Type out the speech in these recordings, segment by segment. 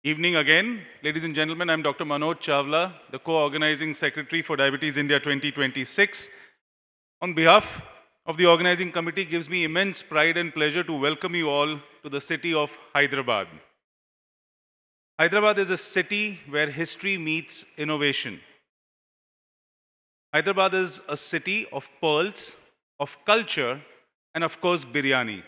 Evening again. Ladies and gentlemen, I'm Dr. Manoj Chawla, the co-organizing secretary for Diabetes India 2026. On behalf of the organizing committee, it gives me immense pride and pleasure to welcome you all to the city of Hyderabad. Hyderabad is a city where history meets innovation. Hyderabad is a city of pearls, of culture, and of course, biryani.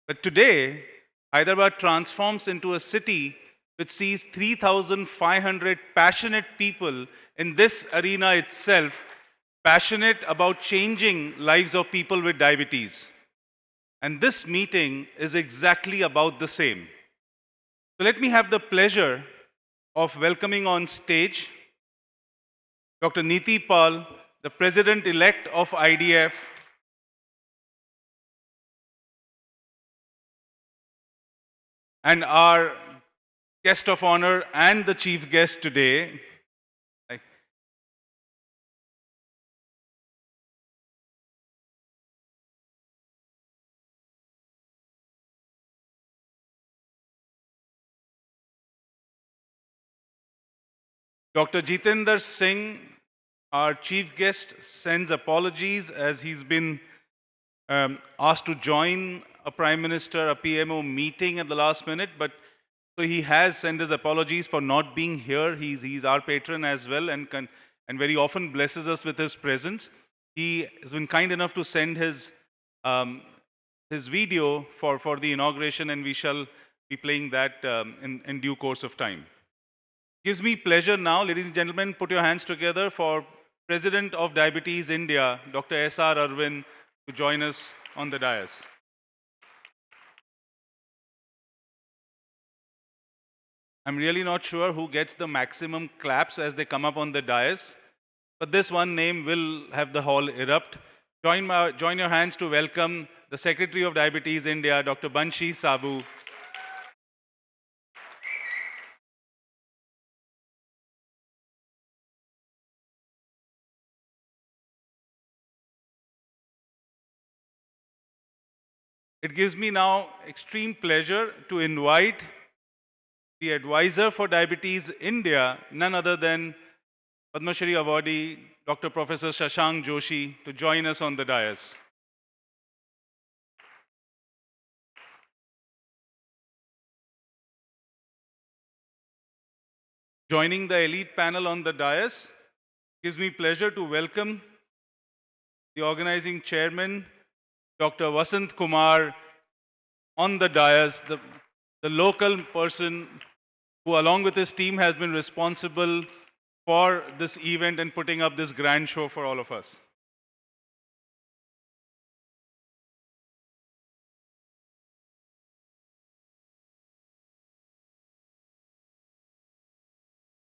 But today, Hyderabad transforms into a city which sees 3,500 passionate people in this arena itself, passionate about changing lives of people with diabetes. And this meeting is exactly about the same. So let me have the pleasure of welcoming on stage Dr. Neeti Pal, the President-elect of IDF, and our guest of honor and the chief guest today, Dr. Jitender Singh, our chief guest, sends apologies as he's been asked to join a Prime Minister, a PMO meeting at the last minute, but so he has sent his apologies for not being here. He's our patron as well and very often blesses us with his presence. He has been kind enough to send his video for the inauguration, and we shall be playing that in due course of time. Gives me pleasure now, ladies and gentlemen, put your hands together for President of Diabetes India, Dr. S.R. Arvind, to join us on the dais. I'm really not sure who gets the maximum claps as they come up on the dais, but this one name will have the hall erupt. Join your hands to welcome the Secretary of Diabetes India, Dr. Banshi Sabu. It gives me now extreme pleasure to invite the advisor for Diabetes India, none other than Padma Shri awardee, Dr. Professor Shashank Joshi, to join us on the dais. Joining the elite panel on the dais, gives me pleasure to welcome the organizing chairman, Dr. Vasant Kumar, on the dais, the local person who, along with his team, has been responsible for this event and putting up this grand show for all of us.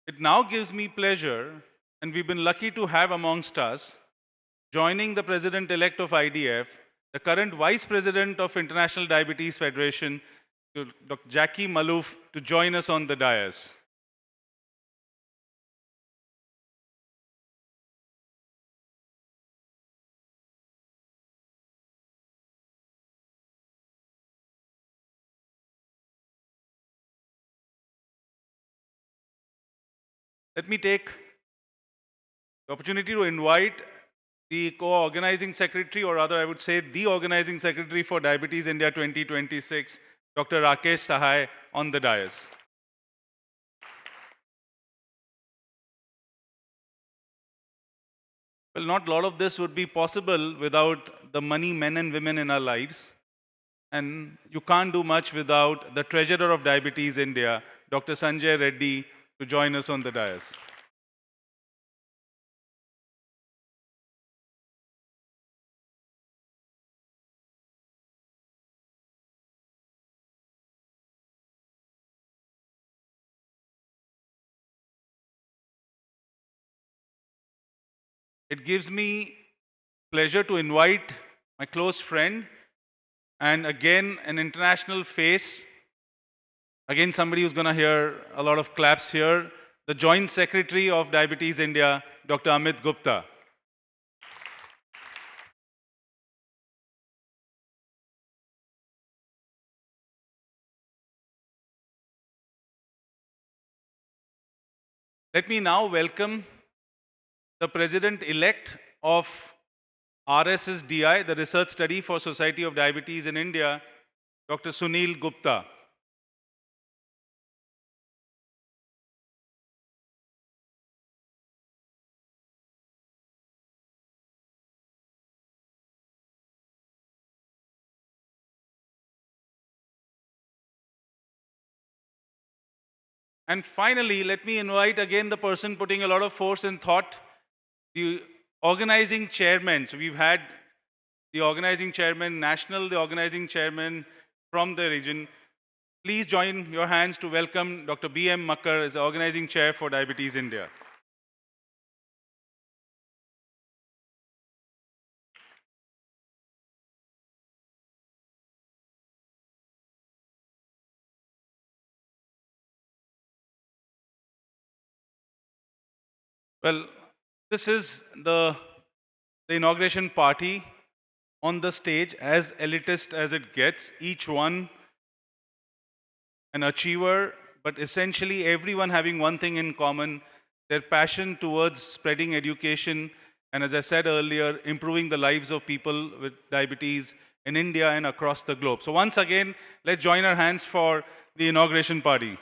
It now gives me pleasure, and we've been lucky to have amongst us, joining the President-elect of IDF, the current Vice President of International Diabetes Federation, Dr. Jackie Malouf, to join us on the dais. Let me take the opportunity to invite the co-organizing secretary, or rather I would say the organizing secretary for Diabetes India 2026, Dr. Rakesh Sahai, on the dais. Well, not a lot of this would be possible without the money men and women in our lives. And you can't do much without the treasurer of Diabetes India, Dr. Sanjay Reddy, to join us on the dais. It gives me pleasure to invite my close friend and again an international face, again somebody who's going to hear a lot of claps here, the Joint Secretary of Diabetes India, Dr. Amit Gupta. Let me now welcome the President-elect of RSSDI, the Research Study for Society of Diabetes in India, Dr. Sunil Gupta. And finally, let me invite again the person putting a lot of force and thought, the organizing chairman. So we've had the organizing chairman, national, the organizing chairman from the region. Please join your hands to welcome Dr. B.M. Makkar as the organizing chair for Diabetes India. Well, this is the inauguration party on the stage, as elitist as it gets, each one an achiever, but essentially everyone having one thing in common, their passion towards spreading education and, as I said earlier, improving the lives of people with diabetes in India and across the globe. So once again, let's join our hands for the inauguration party.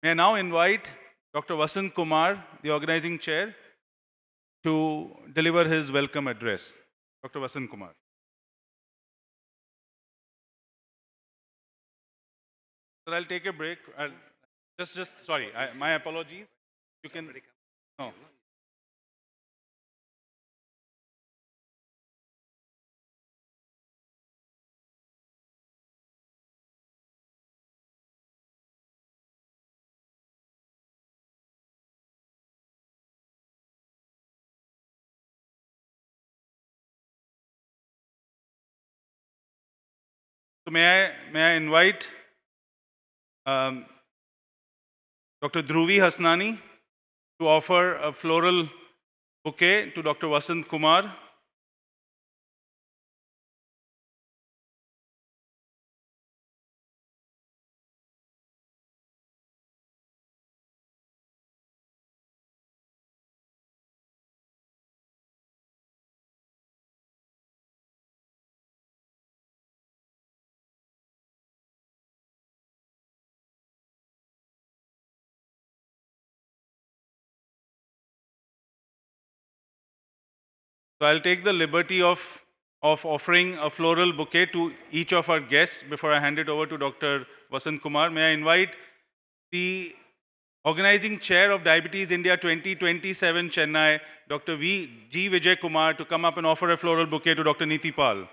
May I now invite Dr. Vasant Kumar, the organizing chair, to deliver his welcome address. Dr. Vasant Kumar. Sir, I'll take a break. Sorry, my apologies. You can, no. So may I invite Dr. Dhruvi Hasnani to offer a floral bouquet to Dr. Vasant Kumar. So I'll take the liberty of offering a floral bouquet to each of our guests before I hand it over to Dr. Vasant Kumar. May I invite the organizing chair of Diabetes India 2027 Chennai, Dr. G. Vijay Kumar, to come up and offer a floral bouquet to Dr. Niti Pal.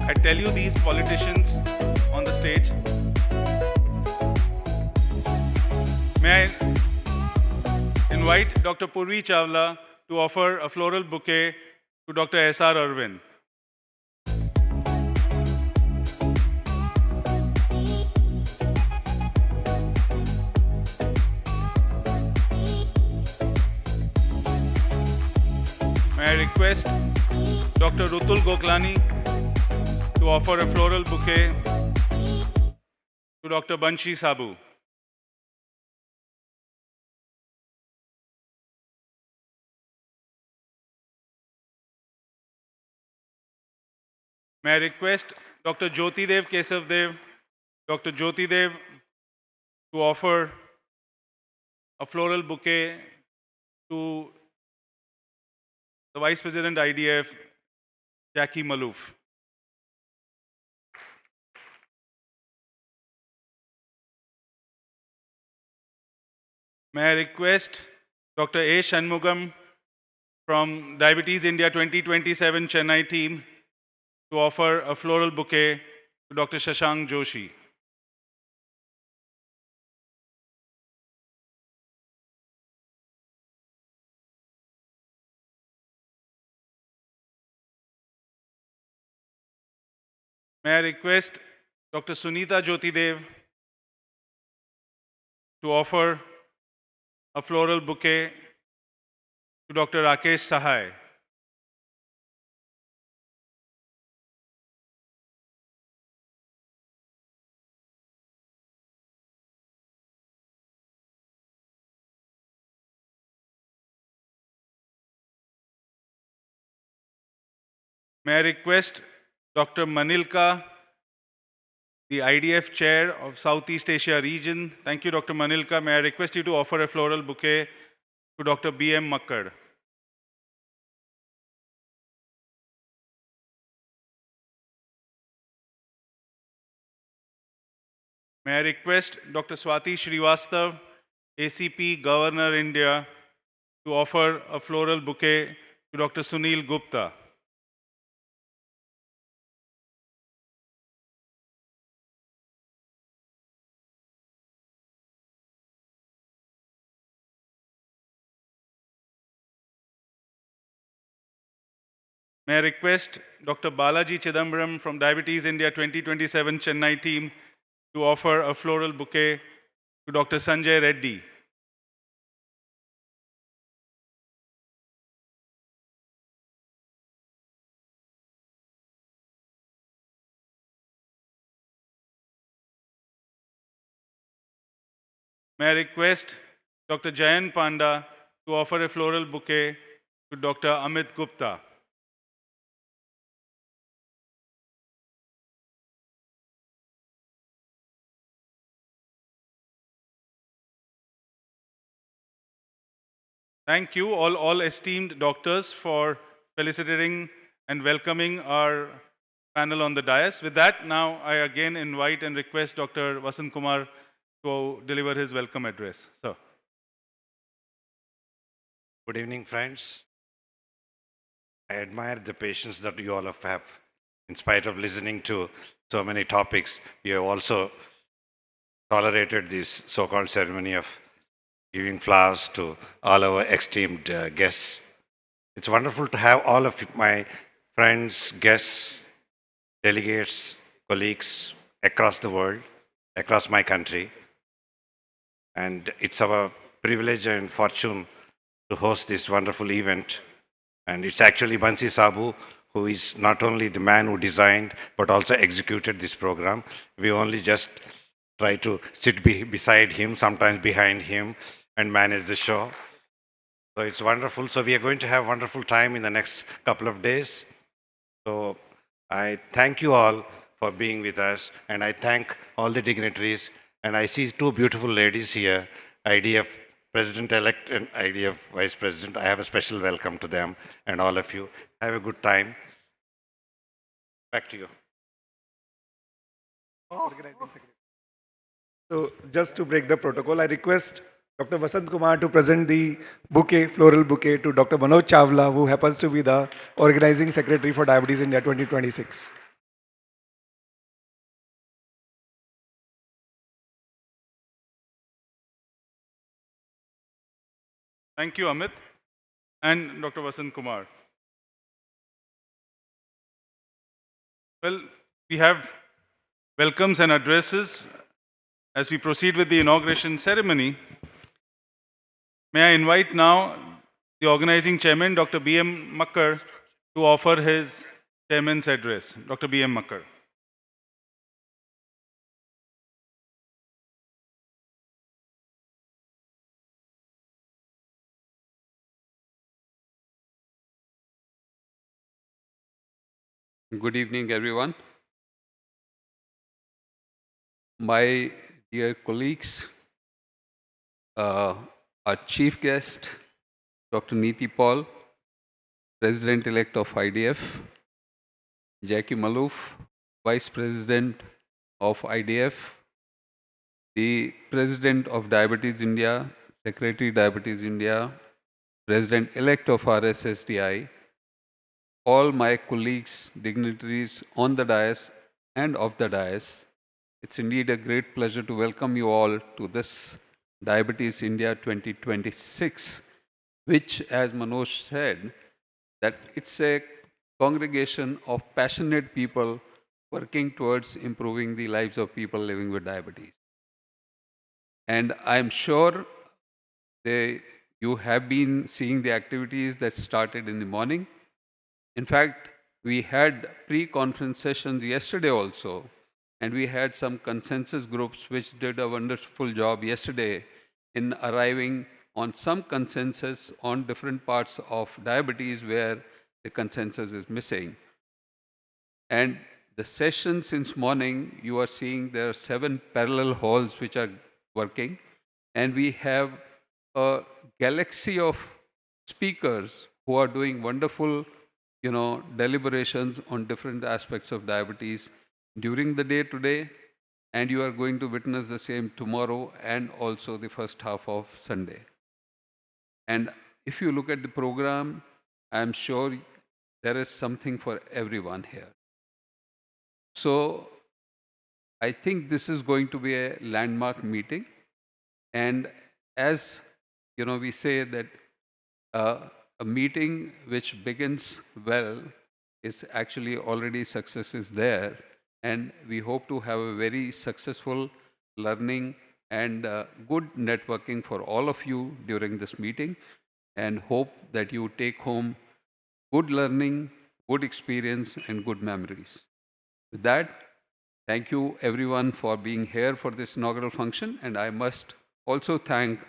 I tell you, these politicians on the stage. May I invite Dr. Purvi Chawla to offer a floral bouquet to Dr. S.R. Irwin. May I request Dr. Rutul Goklani to offer a floral bouquet to Dr. Banshi Sabu. May I request Dr. Jyoti Dev Kesav Dev, Dr. Jyoti Dev, to offer a floral bouquet to the Vice President IDF, Jackie Malouf. May I request Dr. A. Shanmugam from Diabetes India 2027 Chennai team to offer a floral bouquet to Dr. Shashank Joshi. May I request Dr. Sunita Jyotidev to offer a floral bouquet to Dr. Rakesh Sahai. May I request Dr. Manilka, the IDF Chair of Southeast Asia region. Thank you, Dr. Manilka. May I request you to offer a floral bouquet to Dr. B.M. Makkad. May I request Dr. Swati Srivastav, ACP Governor India, to offer a floral bouquet to Dr. Sunil Gupta. May I request Dr. Balaji Chidambaram from Diabetes India 2027 Chennai team to offer a floral bouquet to Dr. Sanjay Reddy. May I request Dr. Jayan Panda to offer a floral bouquet to Dr. Amit Gupta. Thank you, all esteemed doctors, for felicitating and welcoming our panel on the dais. With that, now I again invite and request Dr. Vasant Kumar to deliver his welcome address. Sir. Good evening, friends. I admire the patience that you all have. In spite of listening to so many topics, you have also tolerated this so-called ceremony of giving flowers to all our esteemed guests. It's wonderful to have all of my friends, guests, delegates, colleagues across the world, across my country. And it's our privilege and fortune to host this wonderful event. And it's actually Bansi Sabu, who is not only the man who designed, but also executed this program. We only just try to sit beside him, sometimes behind him, and manage the show. So it's wonderful. So we are going to have wonderful time in the next couple of days. So I thank you all for being with us, and I thank all the dignitaries. And I see two beautiful ladies here, IDF President-elect and IDF Vice President. I have a special welcome to them and all of you. Have a good time. Back to you. So just to break the protocol, I request Dr. Vasant Kumar to present the bouquet, floral bouquet to Dr. Manoj Chawla, who happens to be the organizing secretary for Diabetes India 2026. Thank you, Amit, and Dr. Vasant Kumar. Well, we have welcomes and addresses. As we proceed with the inauguration ceremony, may I invite now the organizing chairman, Dr. B.M. Makkad, to offer his chairman's address. Dr. B.M. Makkad. Good evening, everyone. My dear colleagues, our chief guest, Dr. Neeti Paul, President-elect of IDF, Jackie Malouf, Vice President of IDF, the President of Diabetes India, Secretary Diabetes India, President-elect of RSSDI, all my colleagues, dignitaries on the dais and off the dais, it's indeed a great pleasure to welcome you all to this Diabetes India 2026, which, as Manoj said, that it's a congregation of passionate people working towards improving the lives of people living with diabetes. And I'm sure you have been seeing the activities that started in the morning. In fact, we had pre-conference sessions yesterday also, and we had some consensus groups which did a wonderful job yesterday in arriving on some consensus on different parts of diabetes where the consensus is missing. And the session since morning, you are seeing there are 7 parallel halls which are working, and we have a galaxy of speakers who are doing wonderful, deliberations on different aspects of diabetes during the day today, and you are going to witness the same tomorrow and also the first half of Sunday. And if you look at the program, I'm sure there is something for everyone here. So I think this is going to be a landmark meeting. And as we say that a meeting which begins well is actually already success is there. And we hope to have a very successful learning and good networking for all of you during this meeting, and hope that you take home good learning, good experience, and good memories. With that, thank you everyone for being here for this inaugural function, and I must also thank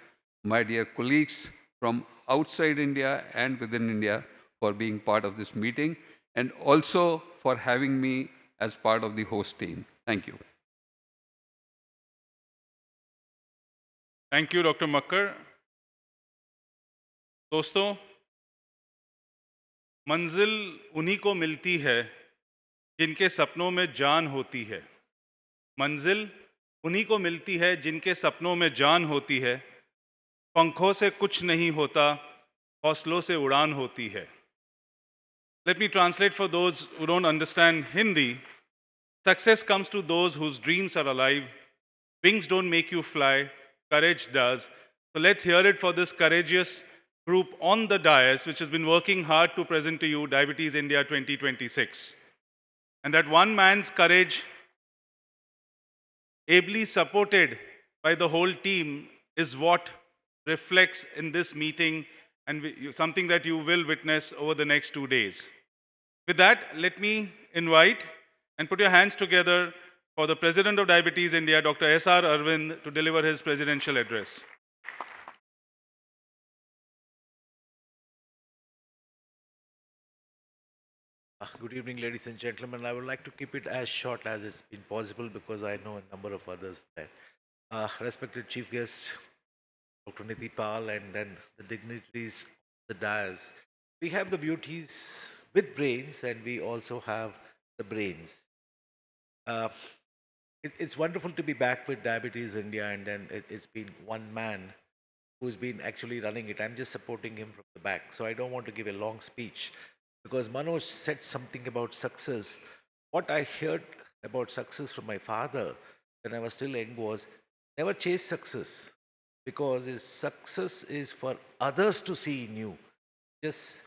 my dear colleagues from outside India and within India for being part of this meeting, and also for having me as part of the host team. Thank you. Thank you, Dr. Makkar. दोस्तों, मंजिल उन्हीं को मिलती है जिनके सपनों में जान होती है। मंजिल उन्हीं को मिलती है जिनके सपनों में जान होती है। पंखों से कुछ नहीं होता, हौसलों से उड़ान होती है। Let me translate for those who don't understand Hindi. Success comes to those whose dreams are alive. Wings don't make you fly, courage does. So let's hear it for this courageous group on the dais, which has been working hard to present to you Diabetes India 2026. And that one man's courage, ably supported by the whole team, is what reflects in this meeting and something that you will witness over the next 2 days. With that, let me invite and put your hands together for the President of Diabetes India, Dr. S.R. Arvind, to deliver his presidential address. Good evening, ladies and gentlemen. I would like to keep it as short as it's been possible because I know a number of others there. Respected Chief Guest, Dr. Niti Pal, and then the dignitaries of the dais. We have the beauties with brains, and we also have the brains. It's wonderful to be back with Diabetes India, and then it's been one man who's been actually running it. I'm just supporting him from the back, so I don't want to give a long speech because Manoj said something about success. What I heard about success from my father when I was still young was never chase success, because his success is for others to see in you. Just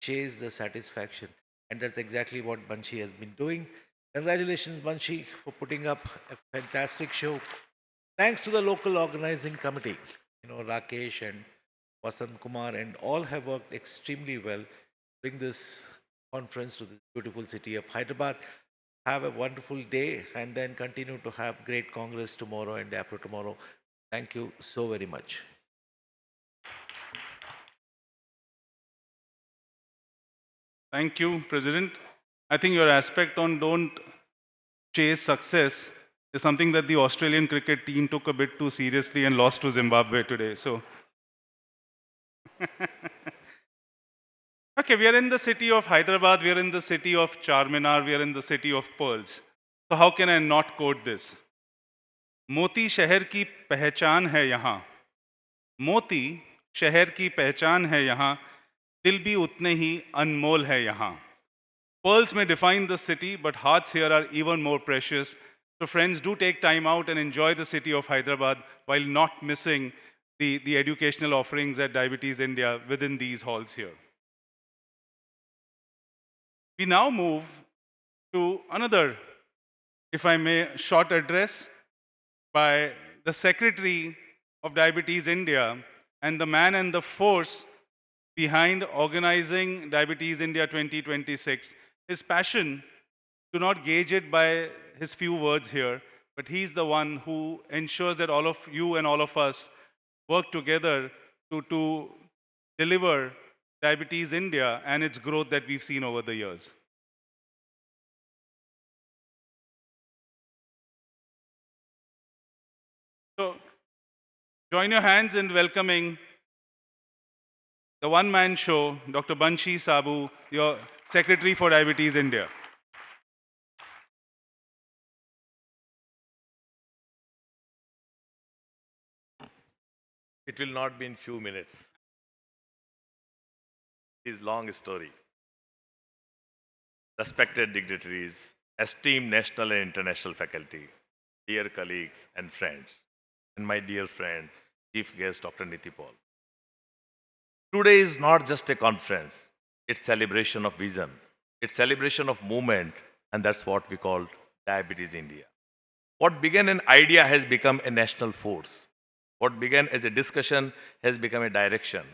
chase the satisfaction. And that's exactly what Banshi has been doing. Congratulations, Banshi, for putting up a fantastic show. Thanks to the local organizing committee, Rakesh and Vasant Kumar, and all have worked extremely well to bring this conference to this beautiful city of Hyderabad. Have a wonderful day, and then continue to have great Congress tomorrow and after tomorrow. Thank you so very much. Thank you, President. I think your aspect on don't chase success is something that the Australian cricket team took a bit too seriously and lost to Zimbabwe today. So, okay, we are in the city of Hyderabad, we are in the city of Charminar, we are in the city of pearls. So how can I not quote this? मोती शहर की पहचान है यहाँ, मोती शहर की पहचान है यहाँ, दिल भी उतने ही अनमोल है यहाँ. Pearls may define the city, but hearts here are even more precious. So friends, do take time out and enjoy the city of Hyderabad while not missing the educational offerings at Diabetes India within these halls here. We now move to another if I may, short address by the Secretary of Diabetes India and the man and the force behind organizing Diabetes India 2026. His passion, do not gauge it by his few words here, but he's the one who ensures that all of you and all of us work together to deliver Diabetes India and its growth that we've seen over the years. So join your hands in welcoming the one-man show, Dr. Banshi Sabu, your Secretary for Diabetes India. It will not be in few minutes. It is long story. Respected dignitaries, esteemed national and international faculty, dear colleagues and friends, and my dear friend, Chief Guest Dr. Niti Paul. Today is not just a conference, it's celebration of vision, it's celebration of movement, and that's what we call Diabetes India. What began an idea has become a national force. What began as a discussion has become a direction,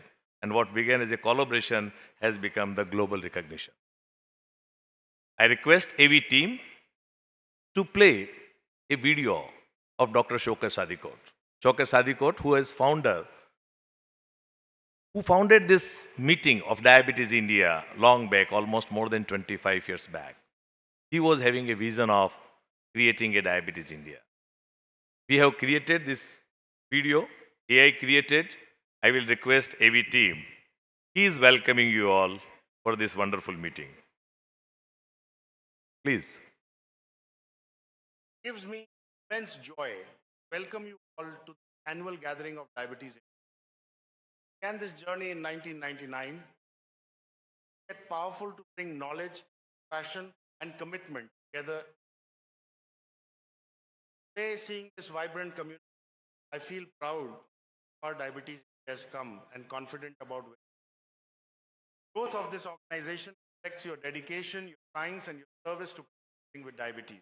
and what began as a collaboration has become the global recognition. I request AV team to play a video of Dr. Shaukat Sadikot. Shaukat Sadikot, who founded this meeting of Diabetes India long back, almost more than 25 years back. He was having a vision of creating a Diabetes India. We have created this video, AI created. I will request AV team. He is welcoming you all for this wonderful meeting. Please. Gives me immense joy to welcome you all to the annual gathering of Diabetes India. Began this journey in 1999, yet powerful to bring knowledge, passion, and commitment together. Today, seeing this vibrant community, I feel proud our diabetes has come and confident about it. Growth of this organization reflects your dedication, your science, and your service to people with diabetes.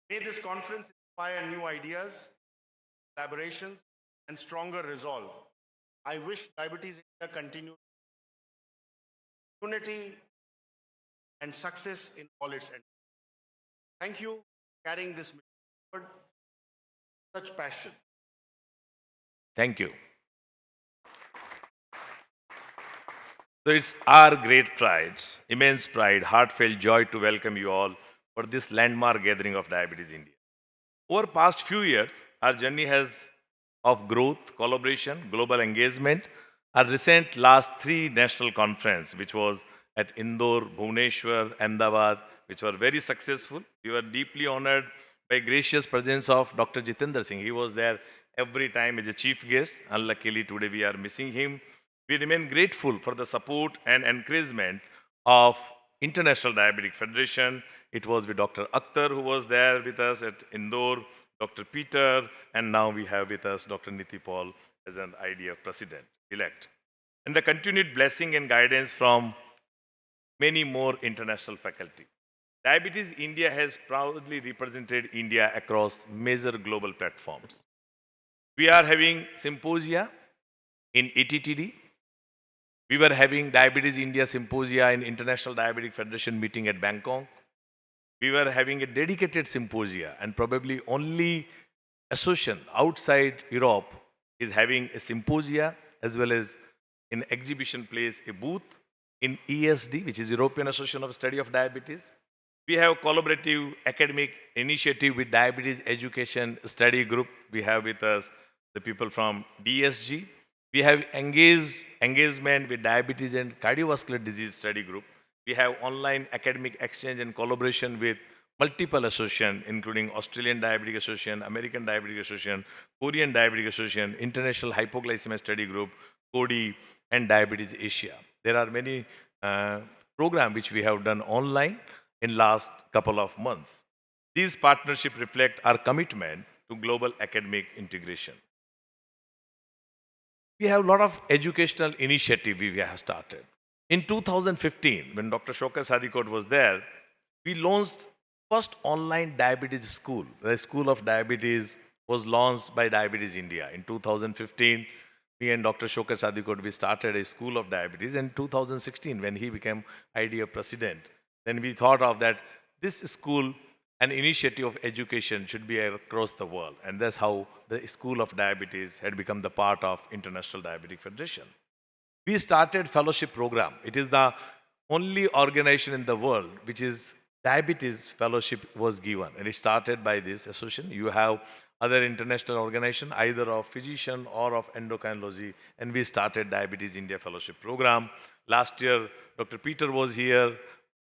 May this conference inspire new ideas, collaborations, and stronger resolve. I wish Diabetes India continue unity and success in all its endeavors. Thank you for carrying this mission forward with such passion. Thank you. So it's our great pride, immense pride, heartfelt joy to welcome you all for this landmark gathering of Diabetes India. Over past few years, our journey has of growth, collaboration, global engagement. Our recent last 3 national conference, which was at Indore, Bhubaneswar, Ahmedabad, which were very successful. We were deeply honored by gracious presence of Dr. Jitendra Singh. He was there every time as a chief guest. Unluckily, today we are missing him. We remain grateful for the support and encouragement of International Diabetic Federation. It was with Dr. Akhtar who was there with us at Indore, Dr. Peter, and now we have with us Dr. Niti Paul as an IDF president-elect. And the continued blessing and guidance from many more international faculty. Diabetes India has proudly represented India across major global platforms. We are having symposia in ETTD. We were having Diabetes India Symposia in International Diabetic Federation meeting at Bangkok. We were having a dedicated symposia, and probably only association outside Europe is having a symposia as well as in exhibition place a booth in ESD, which is European Association of Study of Diabetes. We have collaborative academic initiative with Diabetes Education Study Group. We have with us the people from DSG. We have engagement with Diabetes and Cardiovascular Disease Study Group. We have online academic exchange and collaboration with multiple associations, including Australian Diabetic Association, American Diabetic Association, Korean Diabetic Association, International Hypoglycemia Study Group, CODI, and Diabetes Asia. There are many programs which we have done online in last couple of months. These partnerships reflect our commitment to global academic integration. We have a lot of educational initiative we have started. In 2015, when Dr. Shaukat Sadikot was there, we launched first online diabetes school. The School of Diabetes was launched by Diabetes India. In 2015, me and Dr. Shokat Sadikot, we started a School of Diabetes. In 2016, when he became IDA president, then we thought of that this school, an initiative of education should be across the world. And that's how the School of Diabetes had become the part of International Diabetic Federation. We started fellowship program. It is the only organization in the world which is diabetes fellowship was given, and it started by this association. You have other international organization, either of physician or of endocrinology, and we started Diabetes India fellowship program. Last year, Dr. Peter was here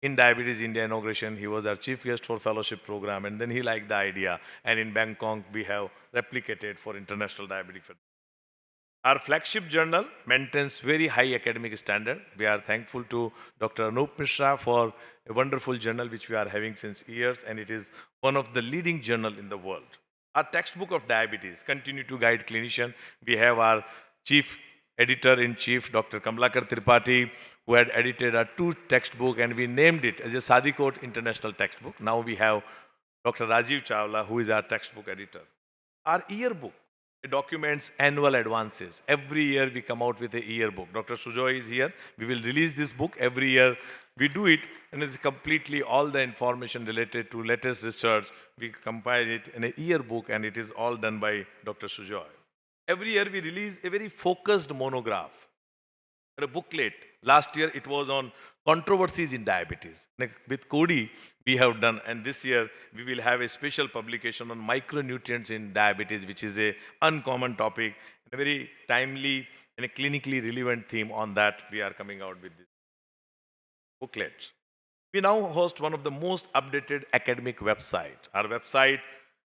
in Diabetes India inauguration. He was our chief guest for fellowship program, and then he liked the idea. And in Bangkok, we have replicated for International Diabetic Federation. Our flagship journal maintains very high academic standard. We are thankful to Dr. Anup Mishra for a wonderful journal which we are having since years, and it is one of the leading journal in the world. Our textbook of diabetes continue to guide clinician. We have our chief editor-in-chief, Dr. Kamlakar Tripathi, who had edited our 2 textbook, and we named it as a Sadikot International Textbook. Now we have Dr. Rajiv Chawla, who is our textbook editor. Our yearbook, it documents annual advances. Every year we come out with a yearbook. Dr. Sujoy is here. We will release this book every year. We do it, and it's completely all the information related to latest research. We compile it in a yearbook, and it is all done by Dr. Sujoy. Every year we release a very focused monograph, a booklet. Last year it was on controversies in diabetes. With Cody, we have done, and this year we will have a special publication on micronutrients in diabetes, which is a uncommon topic, a very timely and a clinically relevant theme. On that, we are coming out with this booklet. We now host one of the most updated academic website. Our website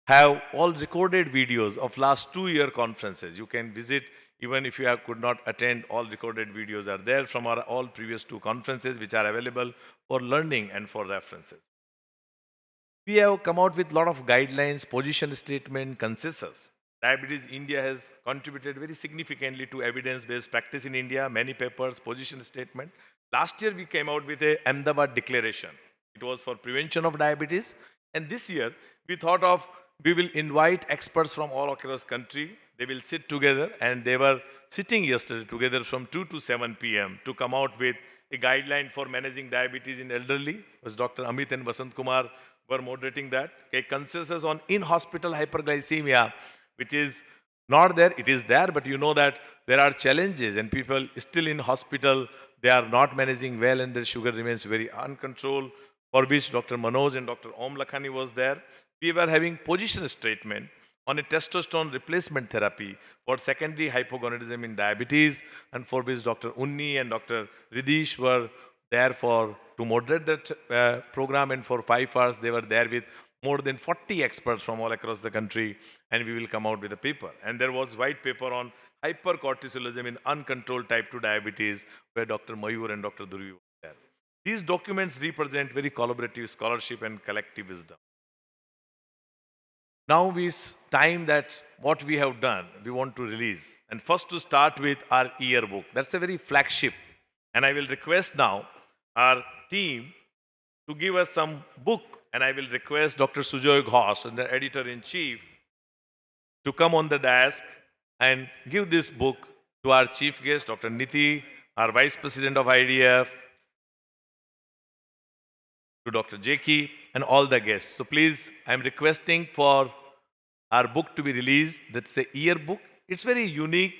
have all recorded videos of last 2-year conferences. You can visit even if you could not attend. All recorded videos are there from our all previous 2 conferences, which are available for learning and for references. We have come out with a lot of guidelines, position statement, consensus. Diabetes India has contributed very significantly to evidence-based practice in India, many papers, position statement. Last year we came out with a Ahmedabad declaration. It was for prevention of diabetes. And this year we thought of, we will invite experts from all across country. They will sit together, and they were sitting yesterday together from 2 to 7 p.m. to come out with a guideline for managing diabetes in elderly. It was Dr. Amit and Vasant Kumar were moderating that. A consensus on in-hospital hyperglycemia, which is not there. It is there, but you know that there are challenges, and people still in hospital, they are not managing well, and their sugar remains very uncontrolled, for which Dr. Manoj and Dr. Om Lakhani was there. We were having position statement on a testosterone replacement therapy for secondary hypogonadism in diabetes, and for which Dr. Unni and Dr. Ridish were there for to moderate that program, and for 5 hours they were there with more than 40 experts from all across the country, and we will come out with a paper. And there was white paper on hypercortisolism in uncontrolled type 2 diabetes, where Dr. Mayur and Dr. Durvi were there. These documents represent very collaborative scholarship and collective wisdom. Now it's time that what we have done, we want to release. And first to start with our yearbook. That's a very flagship. And I will request now our team to give us some book, and I will request Dr. Sujoy Ghosh, the editor-in-chief, to come on the desk and give this book to our chief guest, Dr. Niti, our vice president of IDF, to Dr. Jeki, and all the guests. So please, I'm requesting for our book to be released. That's a yearbook. It's very unique,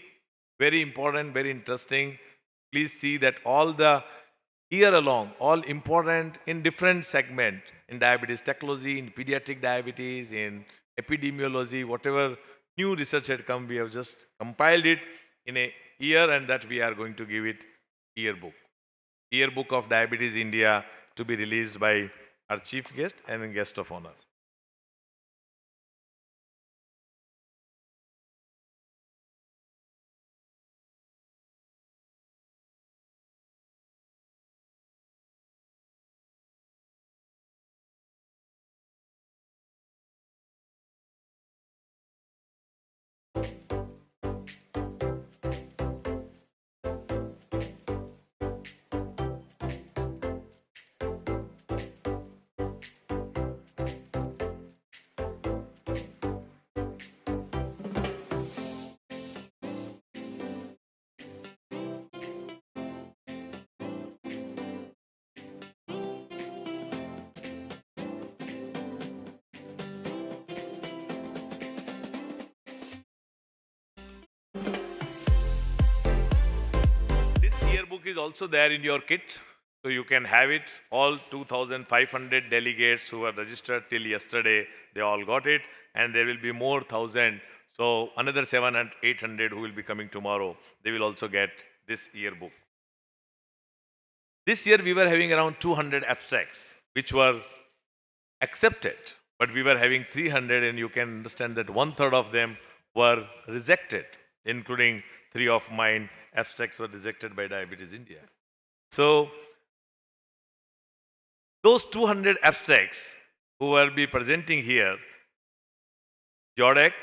very important, very interesting. Please see that all the year along, all important in different segment, in diabetes technology, in pediatric diabetes, in epidemiology, whatever new research had come, we have just compiled it in a year, and that we are going to give it yearbook. Yearbook of Diabetes India, to be released by our chief guest and a guest of honor. is also there in your kit, so you can have it. All 2,500 delegates who were registered till yesterday, they all got it, and there will be more 1,000. So another 700, 800 who will be coming tomorrow, they will also get this yearbook. This year we were having around 200 abstracts, which were accepted, but we were having 300, and you can understand that 1/3 of them were rejected, including 3 of mine abstracts were rejected by Diabetes India. So those 200 abstracts who will be presenting here, JODEC,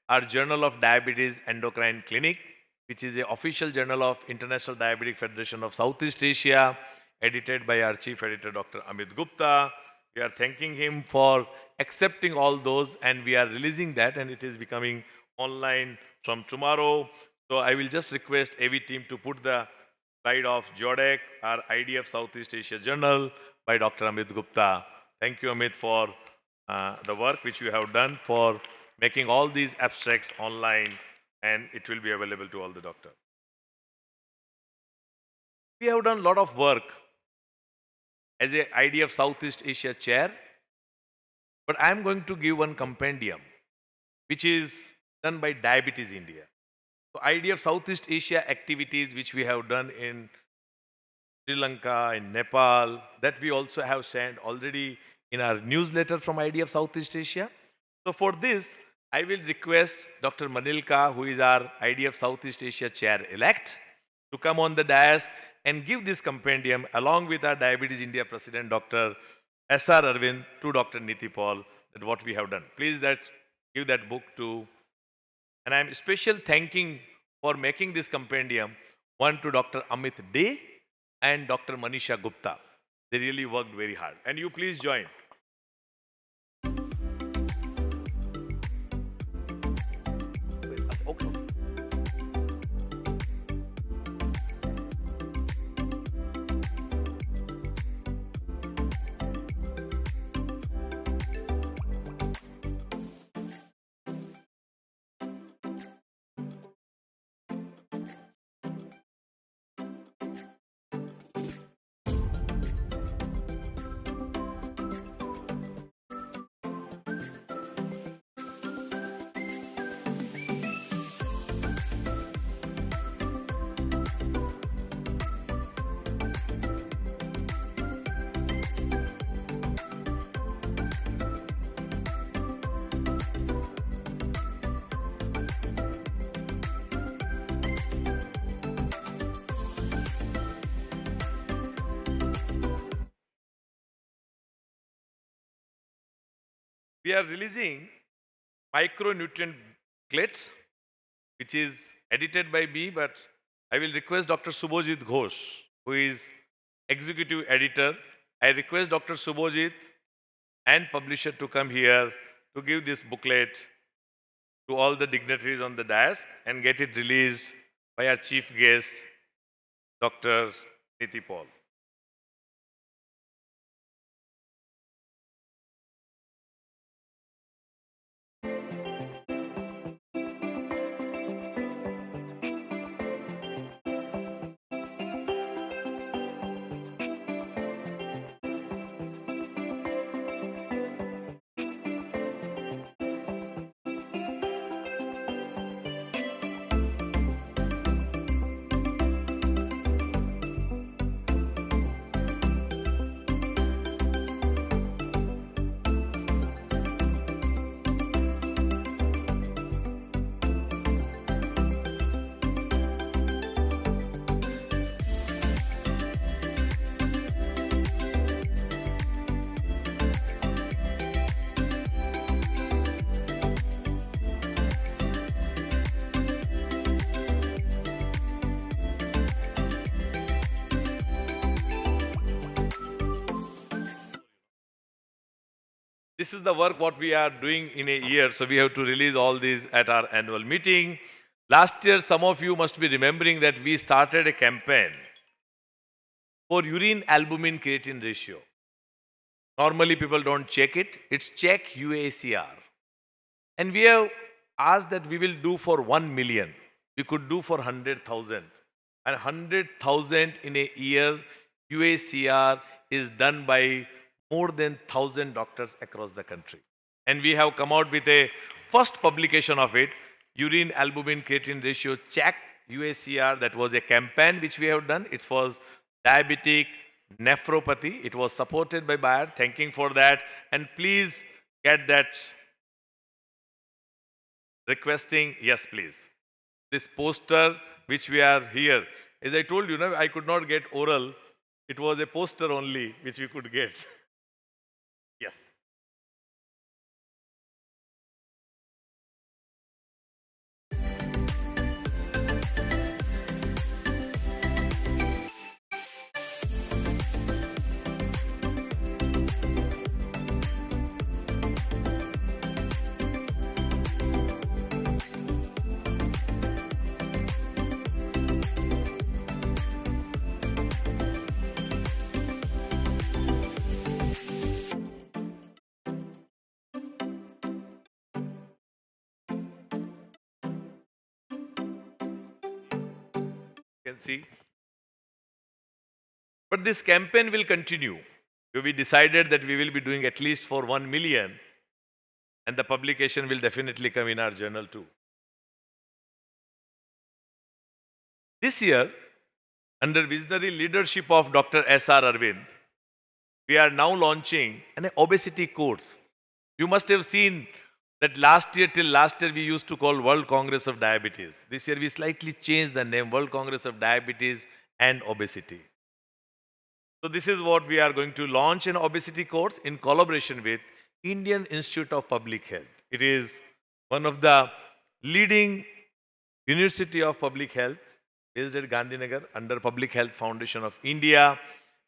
our Journal of Diabetes Endocrine Clinic, which is the official journal of International Diabetic Federation of Southeast Asia, edited by our chief editor, Dr. Amit Gupta. We are thanking him for accepting all those, and we are releasing that, and it is becoming online from tomorrow. So I will just request AV team to put the slide of JODEC, our IDF Southeast Asia Journal by Dr. Amit Gupta. Thank you, Amit, for the work which you have done for making all these abstracts online, and it will be available to all the doctors. We have done a lot of work as a IDF Southeast Asia chair, but I am going to give one compendium which is done by Diabetes India. So IDF Southeast Asia activities which we have done in Sri Lanka, in Nepal, that we also have sent already in our newsletter from IDF Southeast Asia. So for this, I will request Dr. Manilka, who is our IDF Southeast Asia chair-elect, to come on the dais and give this compendium along with our Diabetes India President, Dr. S.R. Arvind, to Dr. Niti Paul, that what we have done. Please give that book to, and I am special thanking for making this compendium, one to Dr. Amit Dey and Dr. Manisha Gupta. They really worked very hard. And you please join. We are releasing micronutrient booklets, which is edited by me, but I will request Dr. Subhojit Ghosh, who is executive editor. I request Dr. Subhojit and publisher to come here to give this booklet to all the dignitaries on the dais and get it released by our chief guest, Dr. Niti Paul. This is the work what we are doing in a year, so we have to release all these at our annual meeting. Last year, some of you must be remembering that we started a campaign for urine albumin creatine ratio. Normally, people don't check it. It's check UACR. And we have asked that we will do for 1 million. We could do for 100,000. and 100,000 in a year UACR is done by more than 1,000 doctors across the country. And we have come out with a first publication of it, urine albumin creatine ratio check UACR. That was a campaign which we have done. It was diabetic nephropathy. It was supported by Bayer. Thanking for that. And please get that requesting, yes, please. This poster which we are here, as I told you, I could not get oral. It was a poster only which we could get. Yes. You can see. But this campaign will continue. We decided that we will be doing at least for 1 million, and the publication will definitely come in our journal too. This year, under visionary leadership of Dr. S.R. Arvind, we are now launching an obesity course. You must have seen that till last year we used to call World Congress of Diabetes. This year we slightly changed the name, World Congress of Diabetes and Obesity. So this is what we are going to launch, an obesity course in collaboration with Indian Institute of Public Health. It is one of the leading University of Public Health based at Gandhinagar under Public Health Foundation of India,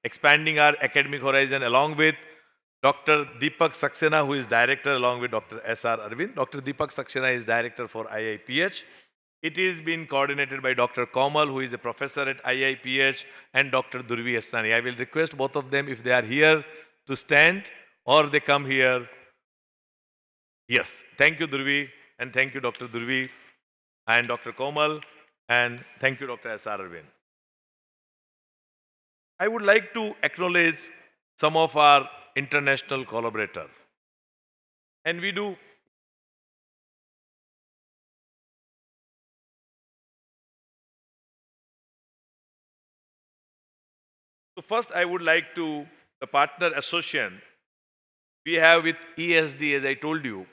expanding our academic horizon along with Dr. Deepak Saxena, who is director, along with Dr. S.R. Arvind. Dr. Deepak Saxena is director for IIPH. It is being coordinated by Dr. Komal, who is a professor at IIPH, and Dr. Durvi Astani. I will request both of them, if they are here, to stand or they come here. Yes, thank you, Durvi, and thank you, Dr. Durvi, and Dr. Komal, and thank you, Dr. S.R. Arvind. I would like to acknowledge some of our international collaborators. And we do. So first I would like to, the partner association we have with ESD, as I told you,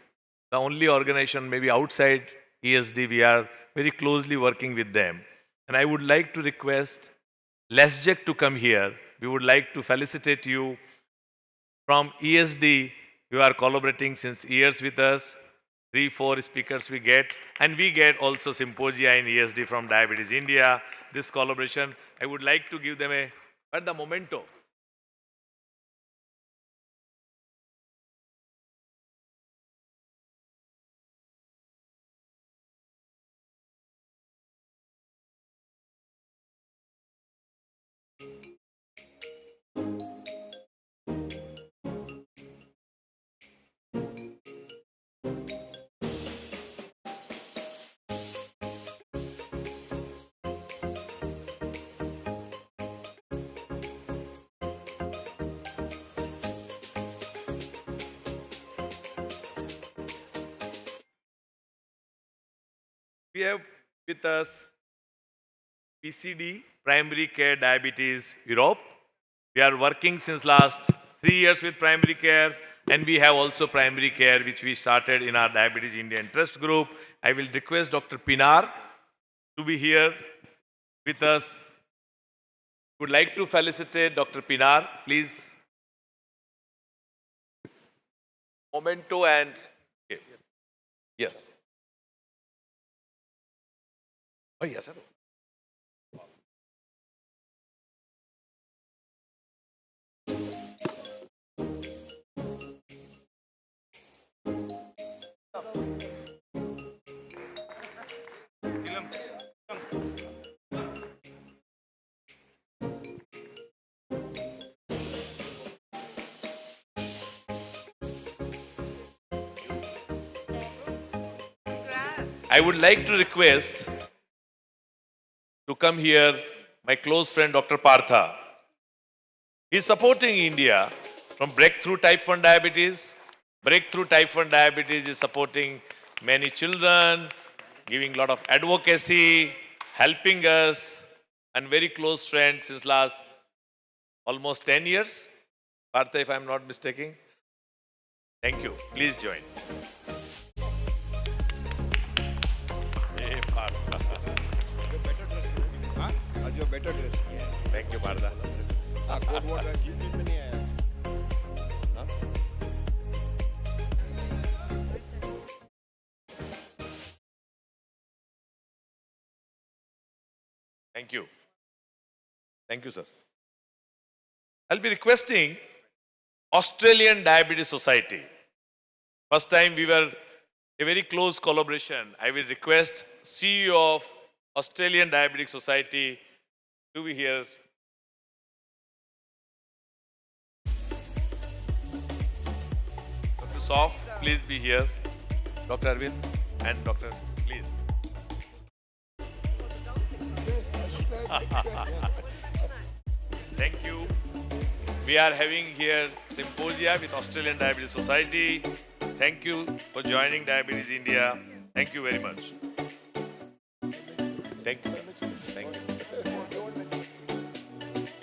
the only organization maybe outside ESD, we are very closely working with them. And I would like to request Lesjek to come here. We would like to felicitate you. From ESD, you are collaborating since years with us. 3-4 speakers we get. And we get also symposia in ESD from Diabetes India. This collaboration, I would like to give them the memento. We have with us PCD, Primary Care Diabetes Europe. We are working since last 3 years with primary care, and we have also primary care which we started in our Diabetes India interest group. I will request Dr. Pinar to be here with us. Would like to felicitate Dr. Pinar, please. Memento and yes. Oh yes, sir. I would like to request to come here my close friend Dr. Partha. He's supporting India from breakthrough type 1 diabetes. Breakthrough type 1 diabetes is supporting many children, giving a lot of advocacy, helping us, and very close friend since last almost 10 years. Partha, if I'm not mistaken. Thank you. Please join. Hey, Partha. आज जो better dress. Thank you, Partha. Coat vote jeep में नहीं आया. Thank you. Thank you, sir. I'll be requesting Australian Diabetes Society. First time we were a very close collaboration. I will request CEO of Australian Diabetic Society to be here. Dr. Sof, please be here. Dr. Arvind and Dr. Please. Thank you. We are having here symposia with Australian Diabetes Society. Thank you for joining Diabetes India. Thank you very much. Thank you. Thank you.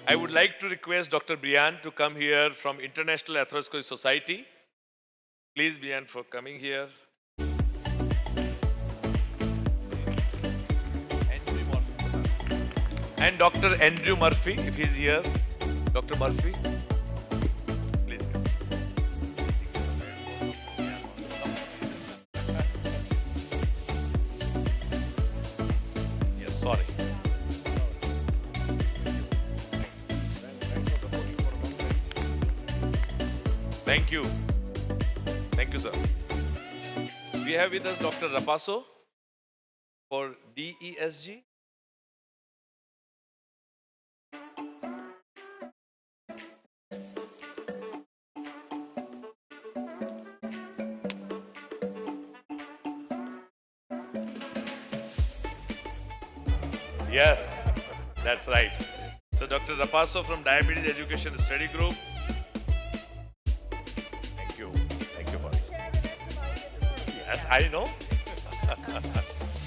I would like to request Dr. Brian to come here from International Atherosclerosis Society. Please, Brian, for coming here. And Dr. Andrew Murphy, if he's here. Dr. Murphy, please come. Yes, sorry. Thank you. Thank you, sir. We have with us Dr. Rapasso for DESG. Yes, that's right. So Dr. Rapasso from Diabetes Education Study Group. Thank you. Thank you for it. Yes, I know.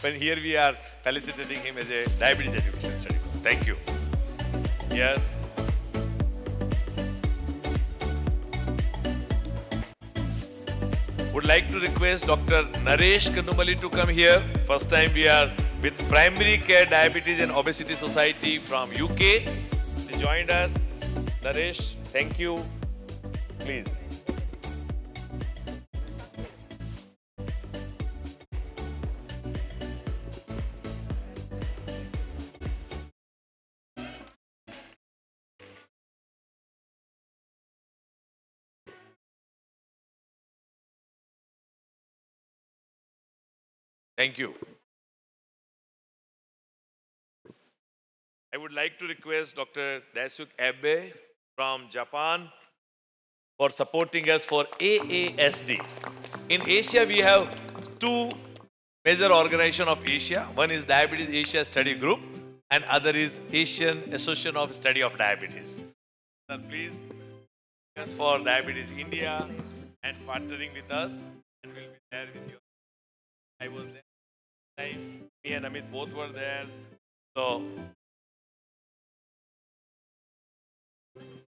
But here we are felicitating him as a Diabetes Education Study Group. Thank you. Yes. Would like to request Dr. Naresh Kannumali to come here. First time we are with Primary Care Diabetes and Obesity Society from UK. They joined us. Naresh, thank you. Please. Thank you. I would like to request Dr. Daisuke Abe from Japan for supporting us for AASD. In Asia, we have two major organizations of Asia. One is Diabetes Asia Study Group and other is Asian Association of Study of Diabetes. Sir, please, us for Diabetes India and partnering with us and we'll be there with you. I was there. Me and Amit both were there. So,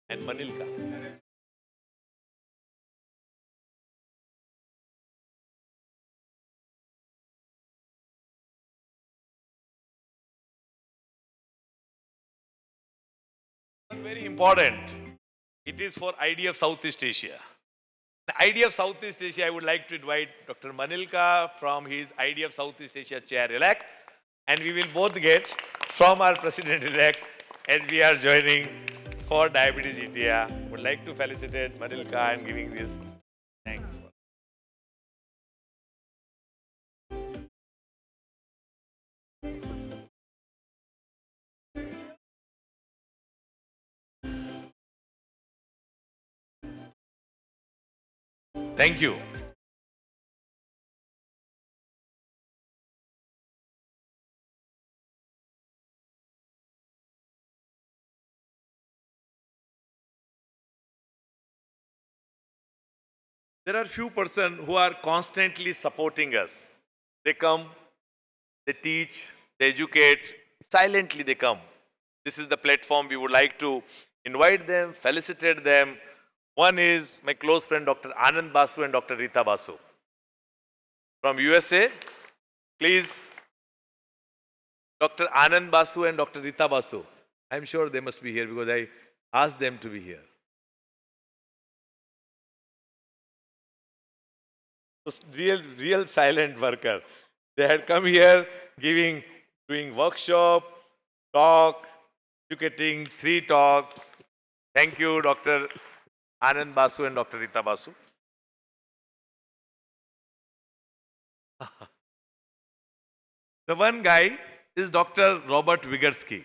and Manilka. Very important. It is for IDF Southeast Asia. The IDF Southeast Asia, I would like to invite Dr. Manilka from his IDF Southeast Asia chair-elect, and we will both get from our president-elect as we are joining for Diabetes India. Would like to felicitate Manilka and giving this thanks. Thank you. There are few persons who are constantly supporting us. They come, they teach, they educate, silently they come. This is the platform we would like to invite them, felicitate them. One is my close friend Dr. Anand Basu and Dr. Rita Basu. From USA, please, Dr. Anand Basu and Dr. Rita Basu. I'm sure they must be here because I asked them to be here. So real silent worker. They had come here doing workshop, talk, educating, 3 talk. Thank you, Dr. Anand Basu and Dr. Rita Basu. The one guy is Dr. Robert Wigarski.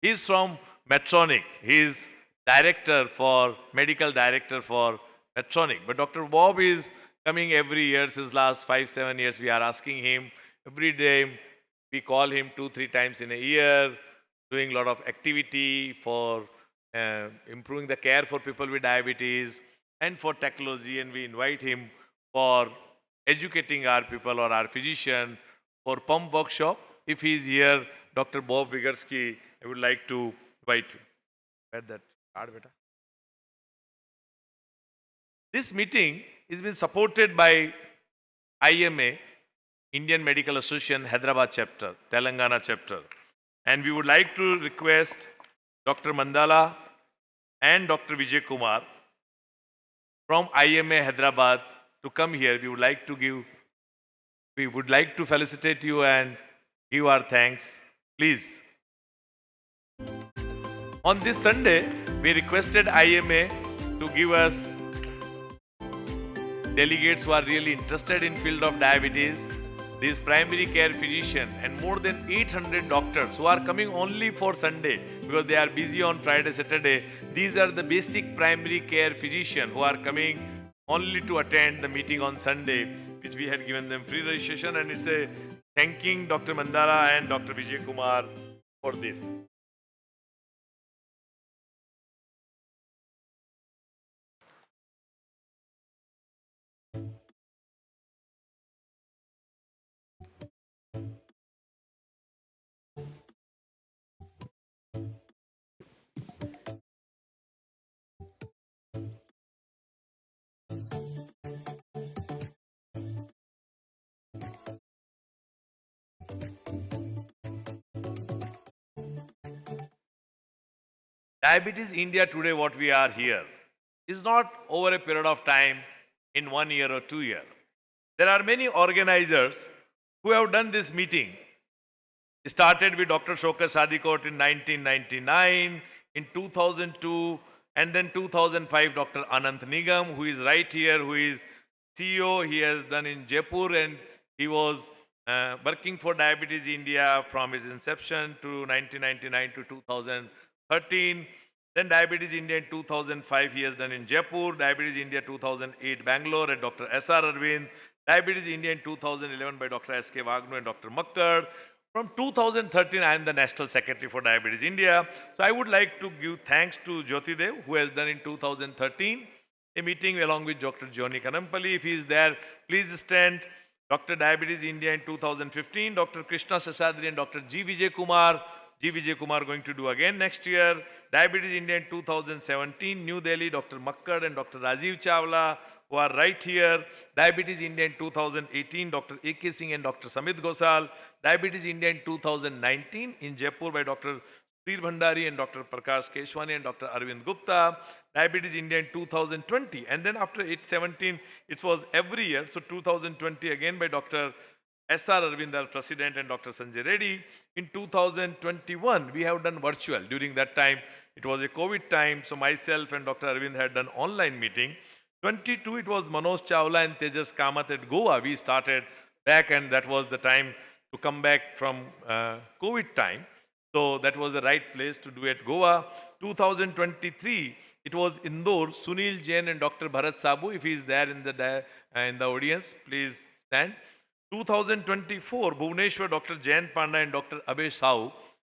He's from Medtronic. He's medical director for Medtronic. But Dr. Bob is coming every year since last 5-7 years. We are asking him every day. We call him 2-3 times in a year, doing a lot of activity for improving the care for people with diabetes and for technology. And we invite him for educating our people or our physician for pump workshop. If he is here, Dr. Bob Wigarski, I would like to invite you. Get that card, beta. This meeting is being supported by IMA, Indian Medical Association, Hyderabad chapter, Telangana chapter. And we would like to request Dr. Mandala and Dr. Vijay Kumar from IMA Hyderabad to come here. We would like to felicitate you and give our thanks. Please. On this Sunday, we requested IMA to give us delegates who are really interested in field of diabetes, these primary care physician and more than 800 doctors who are coming only for Sunday because they are busy on Friday, Saturday. These are the basic primary care physician who are coming only to attend the meeting on Sunday, which we had given them free registration, and it's a thanking Dr. Mandara and Dr. Vijay Kumar for this. Diabetes India today, what we are here, is not over a period of time in 1 year or 2 years. There are many organizers who have done this meeting. It started with Dr. Shokat Sadikot in 1999, in 2002, and then 2005, Dr. Anant Nigam, who is right here, who is CEO. He has done in Jaipur, and he was working for Diabetes India from its inception to 1999 to 2013. Then Diabetes India in 2005, he has done in Jaipur. Diabetes India 2008, Bangalore, at Dr. S.R. Arvind. Diabetes India in 2011 by Dr. S.K. Wagner and Dr. Makkar. From 2013, I am the National Secretary for Diabetes India. So I would like to give thanks to Jyoti Dev, who has done in 2013 a meeting along with Dr. Joni Kanampally. If he is there, please stand. Dr. Diabetes India in 2015, Dr. Krishna Sasadri and Dr. G. Vijay Kumar. G. Vijay Kumar going to do again next year. Diabetes India in 2017, New Delhi, Dr. Makkad and Dr. Rajiv Chawla, who are right here. Diabetes India in 2018, Dr. A.K. Singh and Dr. Samit Gosal. Diabetes India in 2019 in Jaipur by Dr. Sudhir Bhandari and Dr. Prakash Keshwani and Dr. Arvind Gupta. Diabetes India in 2020. And then after 2017, it was every year. So 2020 again by Dr. S.R. Arvind, our president, and Dr. Sanjay Reddy. In 2021, we have done virtual. During that time, it was a COVID time. So myself and Dr. Arvind had done online meeting. 22, it was Manoj Chawla and Tejas Kamath at Goa. We started back, and that was the time to come back from COVID time. So that was the right place to do at Goa. 2023, it was Indore, Sunil Jain and Dr. Bharat Sabu. If he is there in the audience, please stand. 2024, Bhubaneswar, Dr. Jayant Panda and Dr. Abhay Sahu,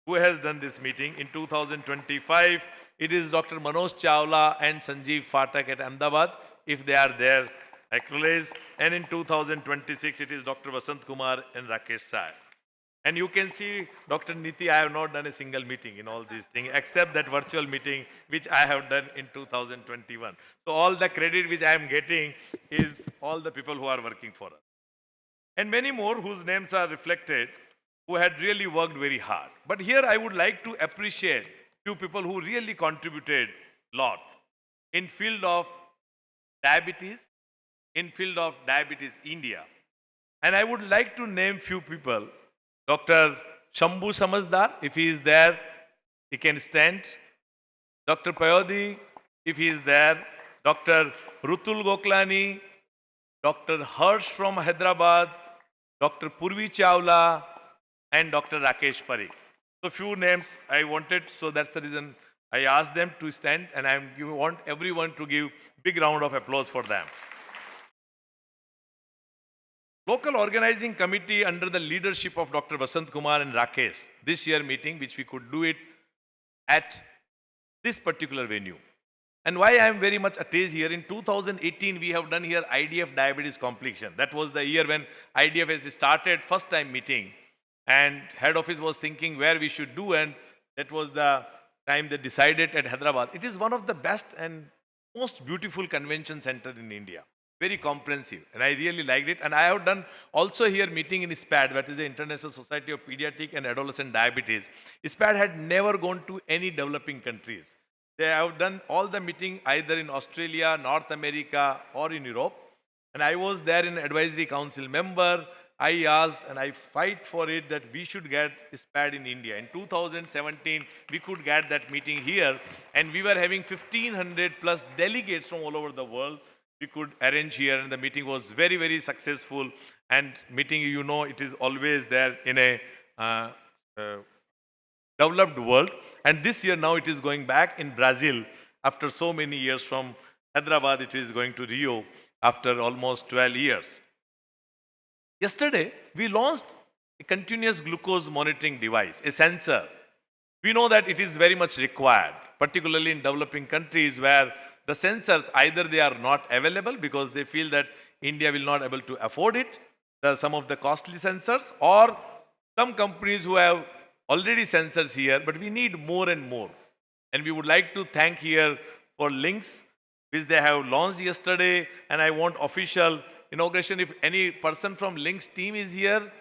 who has done this meeting. In 2025, it is Dr. Manoj Chawla and Sanjeev Phatak at Ahmedabad. If they are there, acknowledge. And in 2026, it is Dr. Vasant Kumar and Rakesh Sai. And you can see, Dr. Niti, I have not done a single meeting in all these things, except that virtual meeting, which I have done in 2021. So all the credit which I am getting is all the people who are working for us. And many more whose names are reflected, who had really worked very hard. But here I would like to appreciate few people who really contributed a lot in field of diabetes, in field of Diabetes India. And I would like to name few people. Dr. Shambhu Samazdar, if he is there, he can stand. Dr. Payodi, if he is there. Dr. Rutul Goklani, Dr. Harsh from Hyderabad, Dr. Purvi Chawla, and Dr. Rakesh Parikh. So few names I wanted, so that's the reason I asked them to stand, and I want everyone to give big round of applause for them. Local organizing committee under the leadership of Dr. Vasant Kumar and Rakesh, this year meeting, which we could do it at this particular venue. And why I am very much attached here, in 2018, we have done here IDF diabetes completion. That was the year when IDF has started first time meeting, and head office was thinking where we should do, and that was the time they decided at Hyderabad. It is one of the best and most beautiful convention center in India. Very comprehensive, and I really liked it. And I have done also here meeting in ISPAD, that is the International Society of Pediatric and Adolescent Diabetes. ISPAD had never gone to any developing countries. They have done all the meeting either in Australia, North America, or in Europe. And I was there in advisory council member. I asked and I fight for it that we should get ISPAD in India. In 2017, we could get that meeting here, and we were having 1,500 plus delegates from all over the world. We could arrange here, and the meeting was very, very successful. And meeting, you know, it is always there in a developed world. And this year now it is going back in Brazil after so many years. From Hyderabad, it is going to Rio after almost 12 years. Yesterday, we launched a continuous glucose monitoring device, a sensor. We know that it is very much required, particularly in developing countries where the sensors, either they are not available because they feel that India will not able to afford it, some of the costly sensors, or some companies who have already sensors here, but we need more and more. And we would like to thank here for links, which they have launched yesterday, and I want official inauguration. If any person from Links team is here,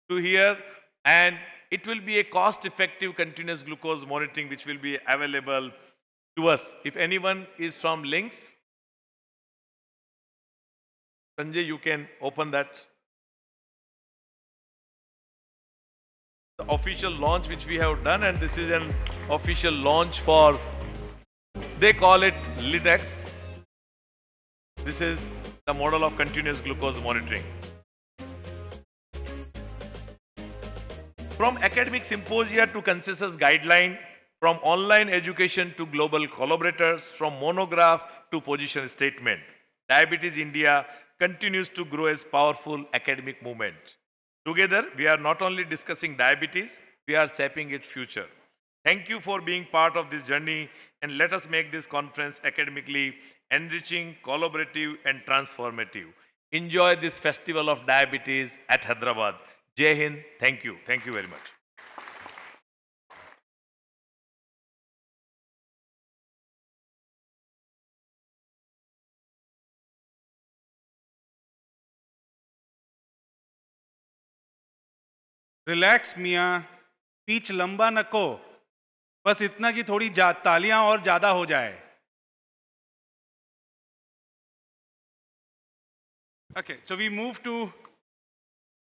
to here, and it will be a cost-effective continuous glucose monitoring which will be available to us. If anyone is from Links, Sanjay, you can open that. The official launch which we have done, and this is an official launch for, they call it LIDX. This is the model of continuous glucose monitoring. From academic symposia to consensus guideline, from online education to global collaborators, from monograph to position statement, Diabetes India continues to grow as powerful academic movement. Together, we are not only discussing diabetes, we are shaping its future. Thank you for being part of this journey, and let us make this conference academically enriching, collaborative, and transformative. Enjoy this festival of diabetes at Hyderabad. Jai Hind. Thank you. Thank you very much. Relax मियाँ, speech लंबा नको, बस इतना कि थोड़ी तालियां और ज्यादा हो जाए. Okay, so we move to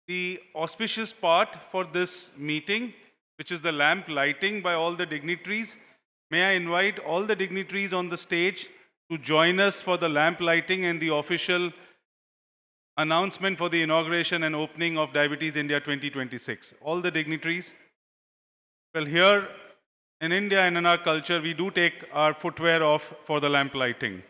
the auspicious part for this meeting, which is the lamp lighting by all the dignitaries. May I invite all the dignitaries on the stage to join us for the lamp lighting and the official announcement for the inauguration and opening of Diabetes India 2026. All the dignitaries. Well, here in India and in our culture, we do take our footwear off for the lamp lighting.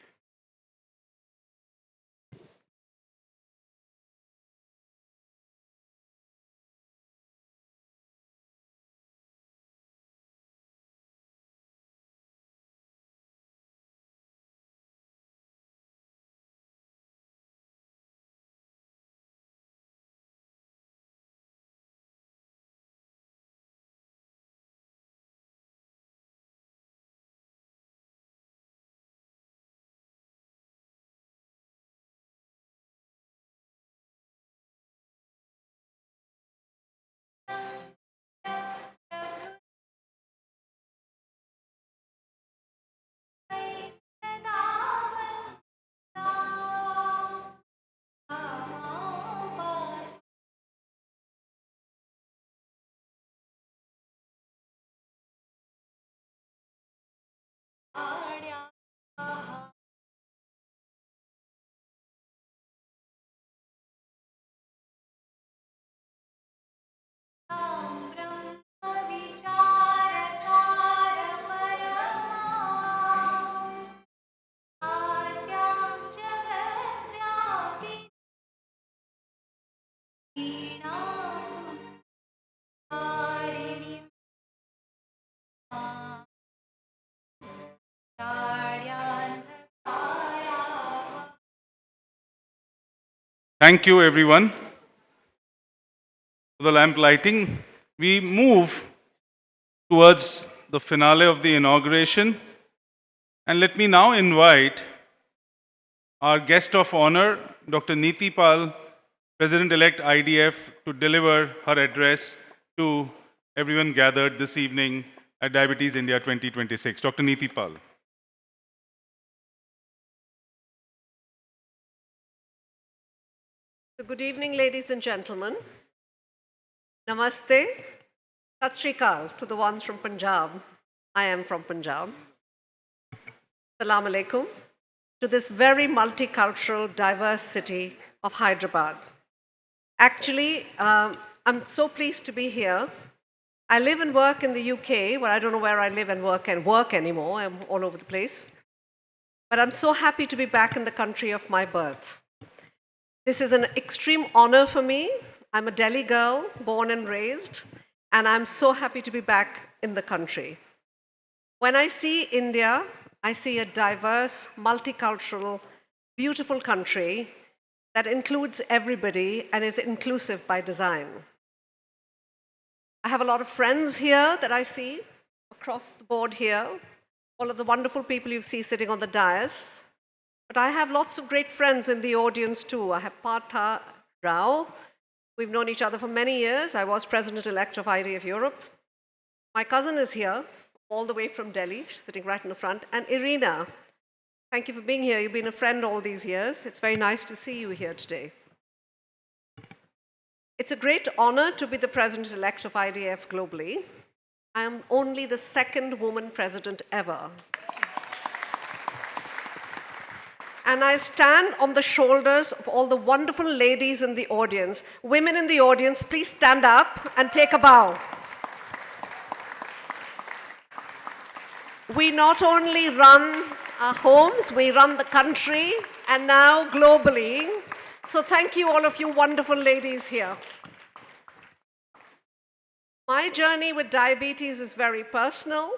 Thank you, everyone. For the lamp lighting, we move towards the finale of the inauguration. And let me now invite our guest of honor, Dr. Neeti Pal, President-elect IDF, to deliver her address to everyone gathered this evening at Diabetes India 2026. Dr. Neeti Pal. So good evening, ladies and gentlemen. Namaste. Sat Shri Akal to the ones from Punjab. I am from Punjab. Salam alaikum to this very multicultural, diverse city of Hyderabad. Actually, I'm so pleased to be here. I live and work in the UK, well, I don't know where I live and work anymore. I'm all over the place. But I'm so happy to be back in the country of my birth. This is an extreme honor for me. I'm a Delhi girl, born and raised, and I'm so happy to be back in the country. When I see India, I see a diverse, multicultural, beautiful country that includes everybody and is inclusive by design. I have a lot of friends here that I see across the board here, all of the wonderful people you see sitting on the dais. But I have lots of great friends in the audience too. I have Partha Rao. We've known each other for many years. I was president-elect of IDF Europe. My cousin is here, all the way from Delhi. She's sitting right in the front. And Irina, thank you for being here. You've been a friend all these years. It's very nice to see you here today. It's a great honor to be the president-elect of IDF globally. I am only the second woman president ever. And I stand on the shoulders of all the wonderful ladies in the audience. Women in the audience, please stand up and take a bow. We not only run our homes, we run the country, and now globally. So thank you, all of you wonderful ladies here. My journey with diabetes is very personal.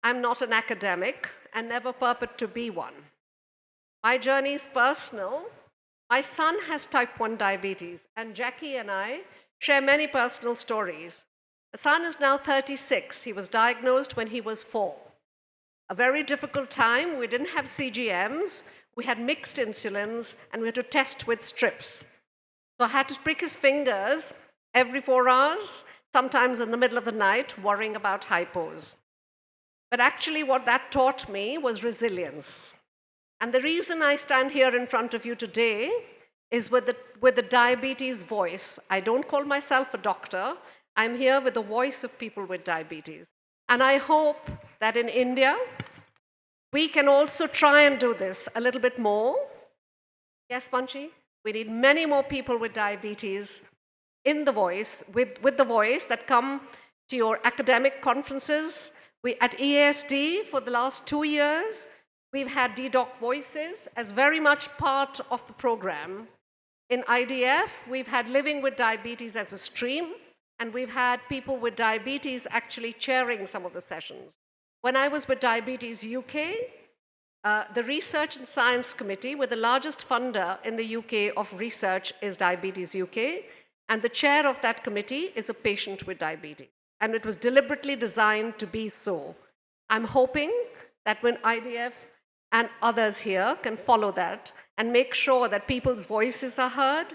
I'm not an academic and never purport to be one. My journey is personal. My son has type 1 diabetes, and Jackie and I share many personal stories. The son is now 36. He was diagnosed when he was 4. A very difficult time. We didn't have CGMs. We had mixed insulins, and we had to test with strips. So I had to prick his fingers every 4 hours, sometimes in the middle of the night, worrying about hypos. But actually what that taught me was resilience. And the reason I stand here in front of you today is with the diabetes voice. I don't call myself a doctor. I'm here with the voice of people with diabetes. And I hope that in India, we can also try and do this a little bit more. Yes, Manchi? We need many more people with diabetes in the voice, with the voice that come to your academic conferences. At EASD for the last 2 years, we've had DDoc Voices as very much part of the program. In IDF, we've had Living with Diabetes as a stream, and we've had people with diabetes actually chairing some of the sessions. When I was with Diabetes UK, the Research and Science Committee, with the largest funder in the UK of research, is Diabetes UK, and the chair of that committee is a patient with diabetes. And it was deliberately designed to be so. I'm hoping that when IDF and others here can follow that and make sure that people's voices are heard,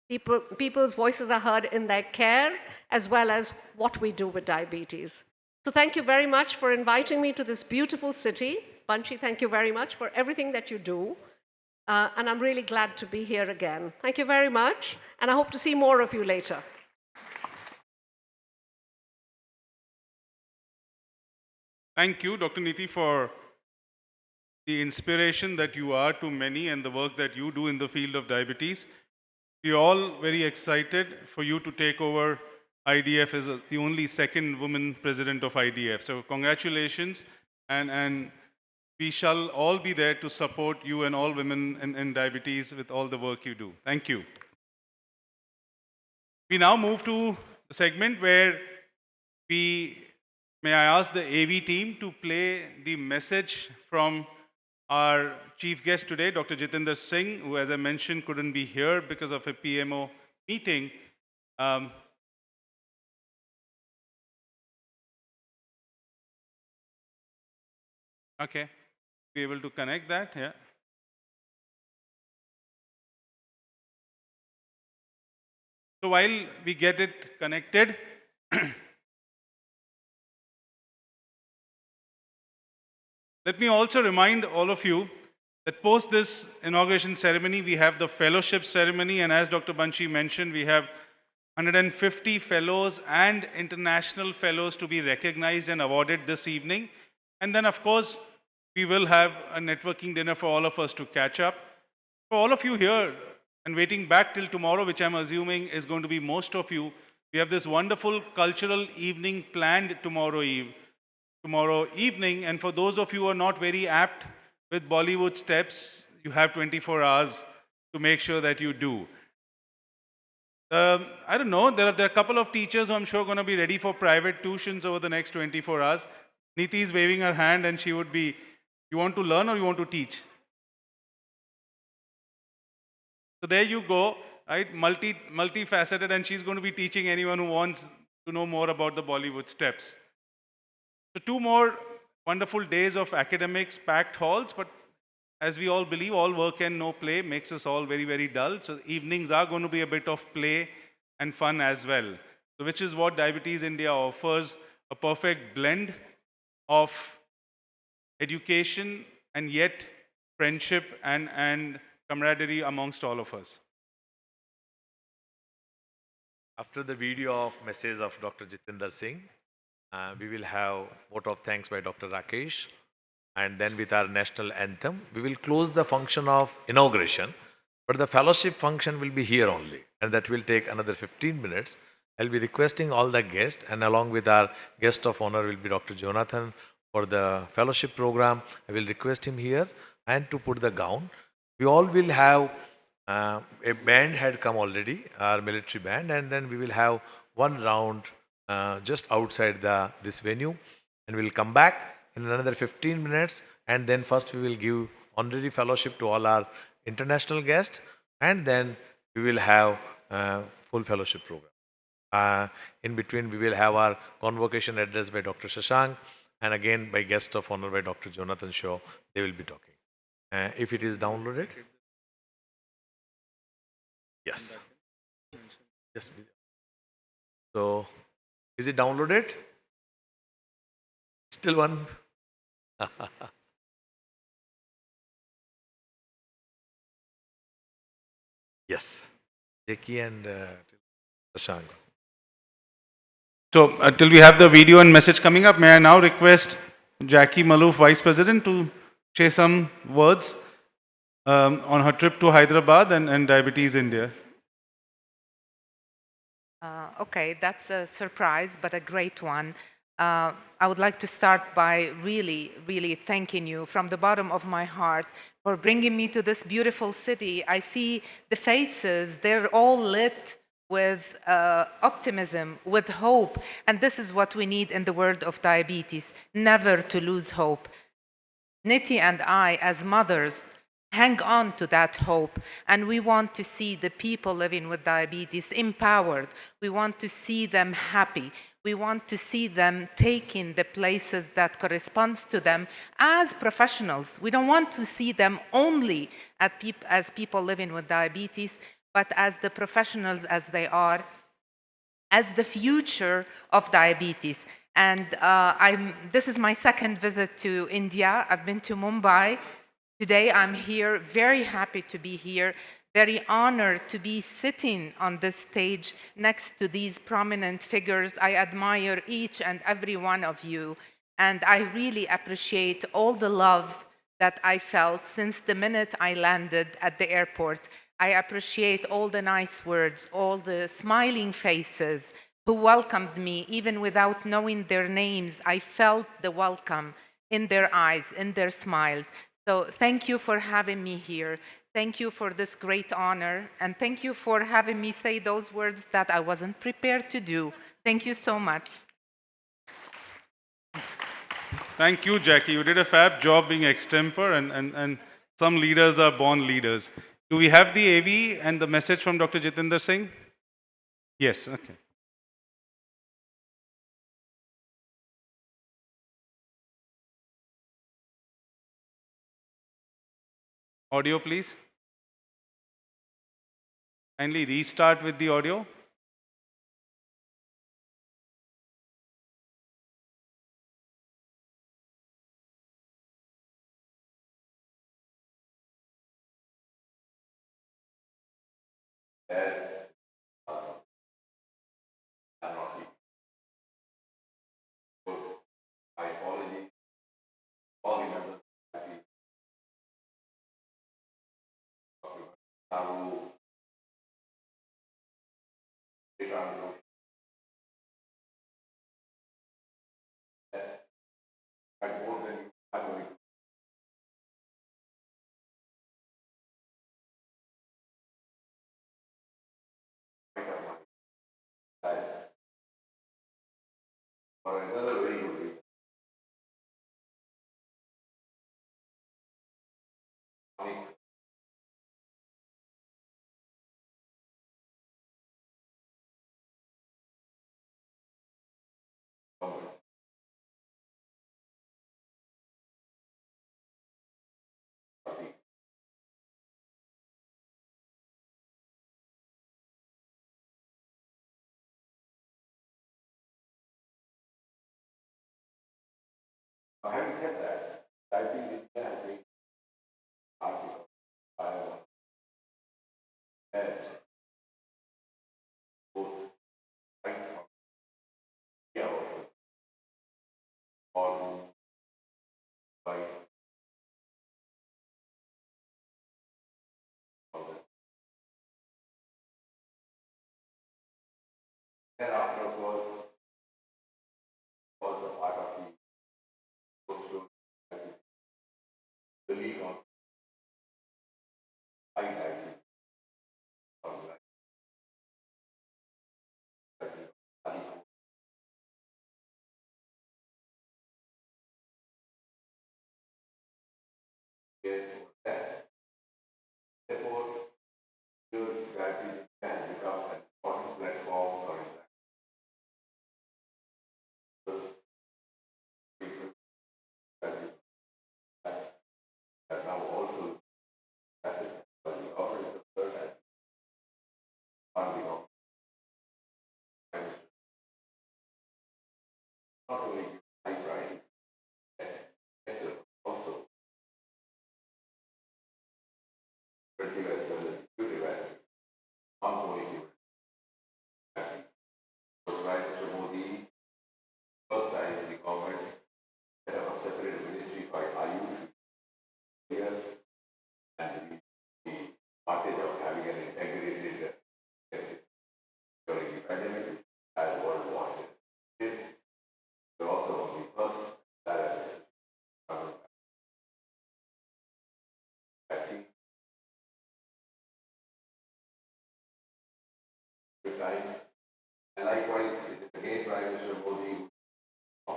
people's voices are heard in their care, as well as what we do with diabetes. So thank you very much for inviting me to this beautiful city. Banshi, thank you very much for everything that you do. And I'm really glad to be here again. Thank you very much, and I hope to see more of you later. Thank you, Dr. Neeti, for the inspiration that you are to many and the work that you do in the field of diabetes. We're all very excited for you to take over IDF as the only second woman president of IDF. So congratulations, and we shall all be there to support you and all women in diabetes with all the work you do. Thank you. We now move to the segment where may I ask the AV team to play the message from our chief guest today, Dr. Jitendra Singh, who, as I mentioned, couldn't be here because of a PMO meeting. Okay, be able to connect that, yeah. So while we get it connected, let me also remind all of you that post this inauguration ceremony, we have the fellowship ceremony, and as Dr. Banshi mentioned, we have 150 fellows and international fellows to be recognized and awarded this evening. And then, of course, we will have a networking dinner for all of us to catch up. For all of you here and waiting back till tomorrow, which I'm assuming is going to be most of you, we have this wonderful cultural evening planned tomorrow evening. And for those of you who are not very apt with Bollywood steps, you have 24 hours to make sure that you do. I don't know, there are a couple of teachers who I'm sure going to be ready for private tuitions over the next 24 hours. Neeti is waving her hand and she would be, you want to learn or you want to teach? So there you go, right? Multifaceted, and she's going to be teaching anyone who wants to know more about the Bollywood steps. So 2 more wonderful days of academics, packed halls, but as we all believe, all work and no play makes us all very, very dull. So evenings are going to be a bit of play and fun as well. So which is what Diabetes India offers, a perfect blend of education and yet friendship and camaraderie amongst all of us. After the video of message of Dr. Jitendra Singh, we will have vote of thanks by Dr. Rakesh. And then with our national anthem, we will close the function of inauguration. But the fellowship function will be here only. And that will take another 15 minutes. I'll be requesting all the guests, and along with our guest of honor will be Dr. Jonathan for the fellowship program. I will request him here and to put the gown. We all will have a band had come already, our military band, and then we will have one round just outside this venue, and we'll come back in another 15 minutes, and then first we will give honorary fellowship to all our international guests, and then we will have full fellowship program. In between, we will have our convocation address by Dr. Shashank, and again by guest of honor by Dr. Jonathan Shaw. They will be talking. If it is downloaded, yes. Yes. So, is it downloaded? Still one. Yes. Jackie and Shashank. So till we have the video and message coming up, may I now request Jackie Malouf, Vice President, to say some words on her trip to Hyderabad and Diabetes India. Okay, that's a surprise, but a great one. I would like to start by really, really thanking you from the bottom of my heart for bringing me to this beautiful city. I see the faces, they're all lit with optimism, with hope. And this is what we need in the world of diabetes, never to lose hope. Niti and I, as mothers, hang on to that hope, and we want to see the people living with diabetes empowered. We want to see them happy. We want to see them taking the places that corresponds to them as professionals. We don't want to see them only as people living with diabetes, but as the professionals as they are, as the future of diabetes. And this is my second visit to India. I've been to Mumbai. Today I'm here, very happy to be here, very honored to be sitting on this stage next to these prominent figures. I admire each and every one of you, and I really appreciate all the love that I felt since the minute I landed at the airport. I appreciate all the nice words, all the smiling faces who welcomed me even without knowing their names. I felt the welcome in their eyes, in their smiles. So thank you for having me here. Thank you for this great honor. And thank you for having me say those words that I wasn't prepared to do. Thank you so much. Thank you, Jackie. You did a fab job being extempore, and some leaders are born leaders. Do we have the AV and the message from Dr. Jitendra Singh? Yes, okay. Audio, please. Kindly restart with the audio.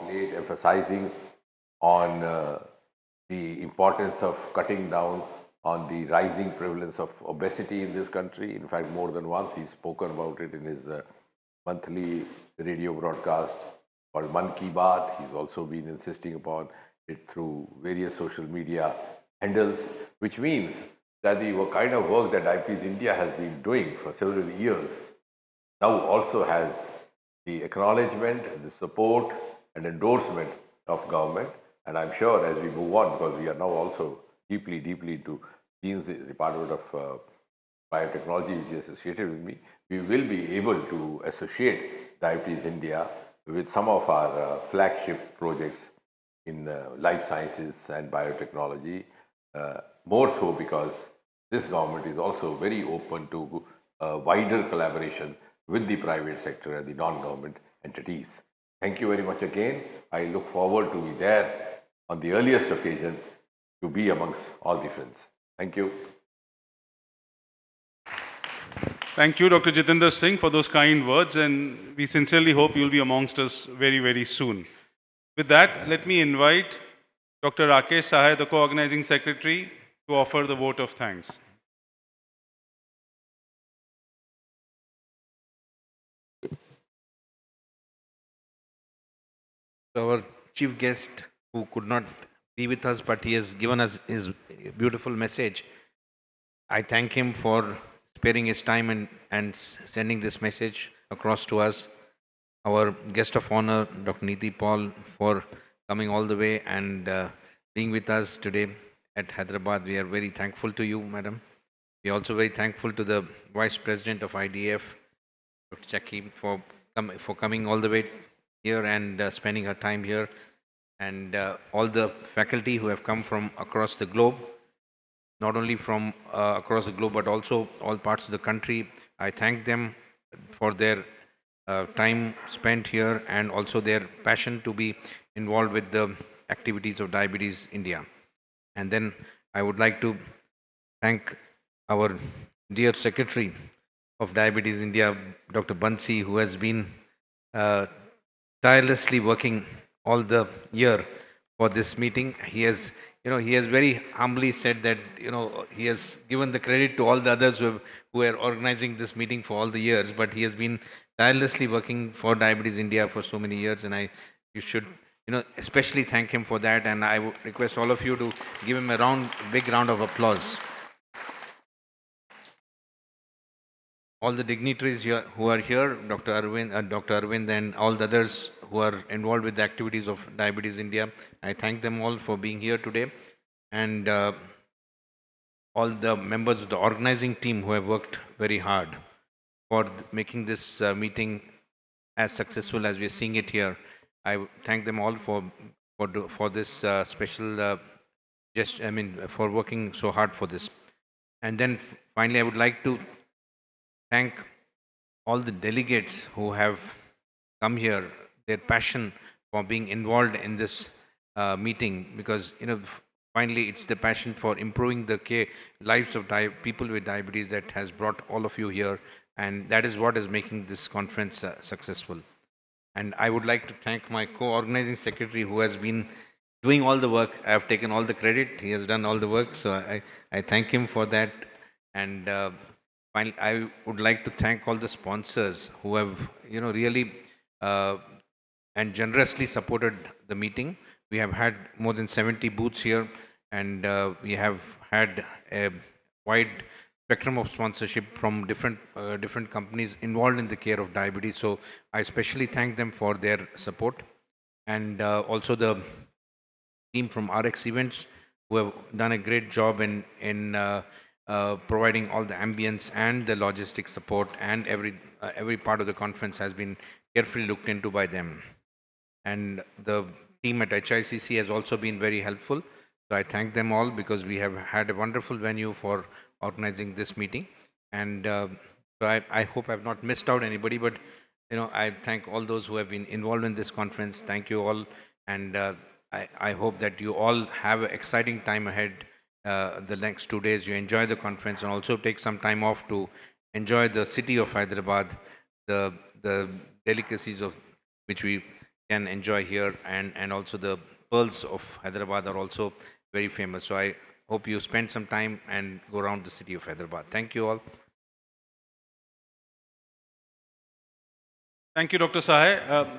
Late emphasizing on the importance of cutting down on the rising prevalence of obesity in this country. In fact, more than once he's spoken about it in his monthly radio broadcast called Man Ki Baat. He's also been insisting upon it through various social media handles, which means that the kind of work that Diabetes India has been doing for several years now also has the acknowledgement, the support and endorsement of government. And I'm sure as we move on, because we are now also deeply into Dean's Department of Biotechnology, which is associated with me, we will be able to associate Diabetes India with some of our flagship projects in life sciences and biotechnology, more so because this government is also very open to wider collaboration with the private sector and the non-government entities. Thank you very much again. I look forward to be there on the earliest occasion to be amongst all the friends. Thank you. Thank you, Dr. Jitendra Singh, for those kind words, and we sincerely hope you'll be amongst us very, very soon. With that, let me invite Dr. Rakesh Sahay, the co-organizing secretary, to offer the vote of thanks. Our chief guest, who could not be with us, but he has given us his beautiful message. I thank him for sparing his time and sending this message across to us. Our guest of honor, Dr. Niti Paul, for coming all the way and being with us today at Hyderabad. We are very thankful to you, madam. We are also very thankful to the Vice President of IDF, Dr. Chaki, for coming all the way here and spending her time here, and all the faculty who have come from across the globe, not only from across the globe, but also all parts of the country. I thank them for their time spent here and also their passion to be involved with the activities of Diabetes India. And then I would like to thank our dear Secretary of Diabetes India, Dr. Bansi, who has been tirelessly working all the year for this meeting. He has very humbly said that, he has given the credit to all the others who are organizing this meeting for all the years, but he has been tirelessly working for Diabetes India for so many years, and you should, especially thank him for that, and I would request all of you to give him a big round of applause. All the dignitaries here, who are here, Dr. Arvind and all the others who are involved with the activities of Diabetes India, I thank them all for being here today. And all the members of the organizing team who have worked very hard for making this meeting as successful as we are seeing it here. I thank them all for this special for working so hard for this. And then finally, I would like to thank all the delegates who have come here, their passion for being involved in this meeting, because finally it's the passion for improving the lives of people with diabetes that has brought all of you here, and that is what is making this conference successful. And I would like to thank my co-organizing secretary, who has been doing all the work. I have taken all the credit. He has done all the work, so I thank him for that. And finally, I would like to thank all the sponsors who have, really and generously supported the meeting. We have had more than 70 booths here, and we have had a wide spectrum of sponsorship from different companies involved in the care of diabetes. So I especially thank them for their support, and also the team from RX Events, who have done a great job in providing all the ambience and the logistics support, and every part of the conference has been carefully looked into by them. And the team at HICC has also been very helpful. So I thank them all, because we have had a wonderful venue for organizing this meeting. And so I hope I've not missed out anybody, but I thank all those who have been involved in this conference. Thank you all, and I hope that you all have an exciting time ahead. The next 2 days, you enjoy the conference and also take some time off to enjoy the city of Hyderabad, the delicacies of which we can enjoy here, and also the pearls of Hyderabad are also very famous. So I hope you spend some time and go around the city of Hyderabad. Thank you all. Thank you, Dr. Sahay.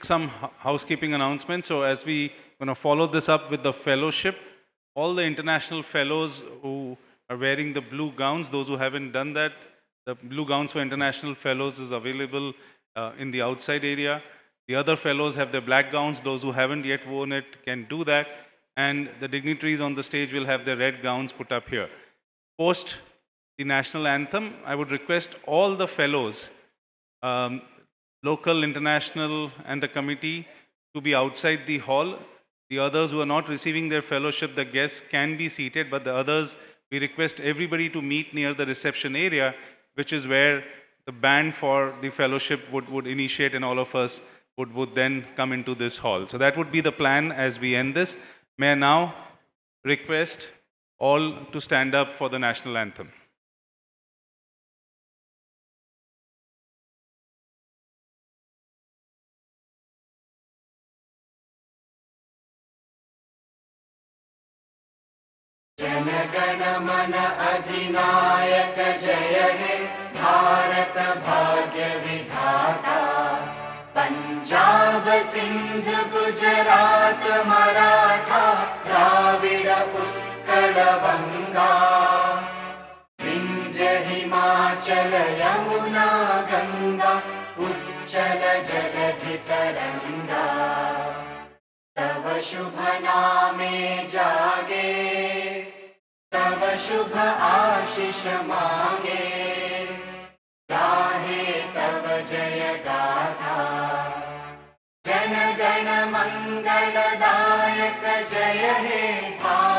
Some housekeeping announcements. So as we going to follow this up with the fellowship, all the international fellows who are wearing the blue gowns, those who haven't done that, the blue gowns for international fellows is available in the outside area. The other fellows have their black gowns. Those who haven't yet worn it can do that. And the dignitaries on the stage will have their red gowns put up here. Post the national anthem, I would request all the fellows, local, international, and the committee, to be outside the hall. The others who are not receiving their fellowship, the guests can be seated, but the others, we request everybody to meet near the reception area, which is where the band for the fellowship would initiate, and all of us would then come into this hall. So that would be the plan as we end this. May I now request all to stand up for the national anthem. अधिनायक जय हे भारत भाग्य विधाता। पंजाब सिंध गुजरात मराठा द्राविड उत्कल बंगा। विंध्य हिमाचल यमुना गंगा उच्चल जलधि तरंगा। तव शुभ नामे जागे तव शुभ आशीष मांगे। गाहे तव जय गाथा जन गण मंगलदायक जय हे भारत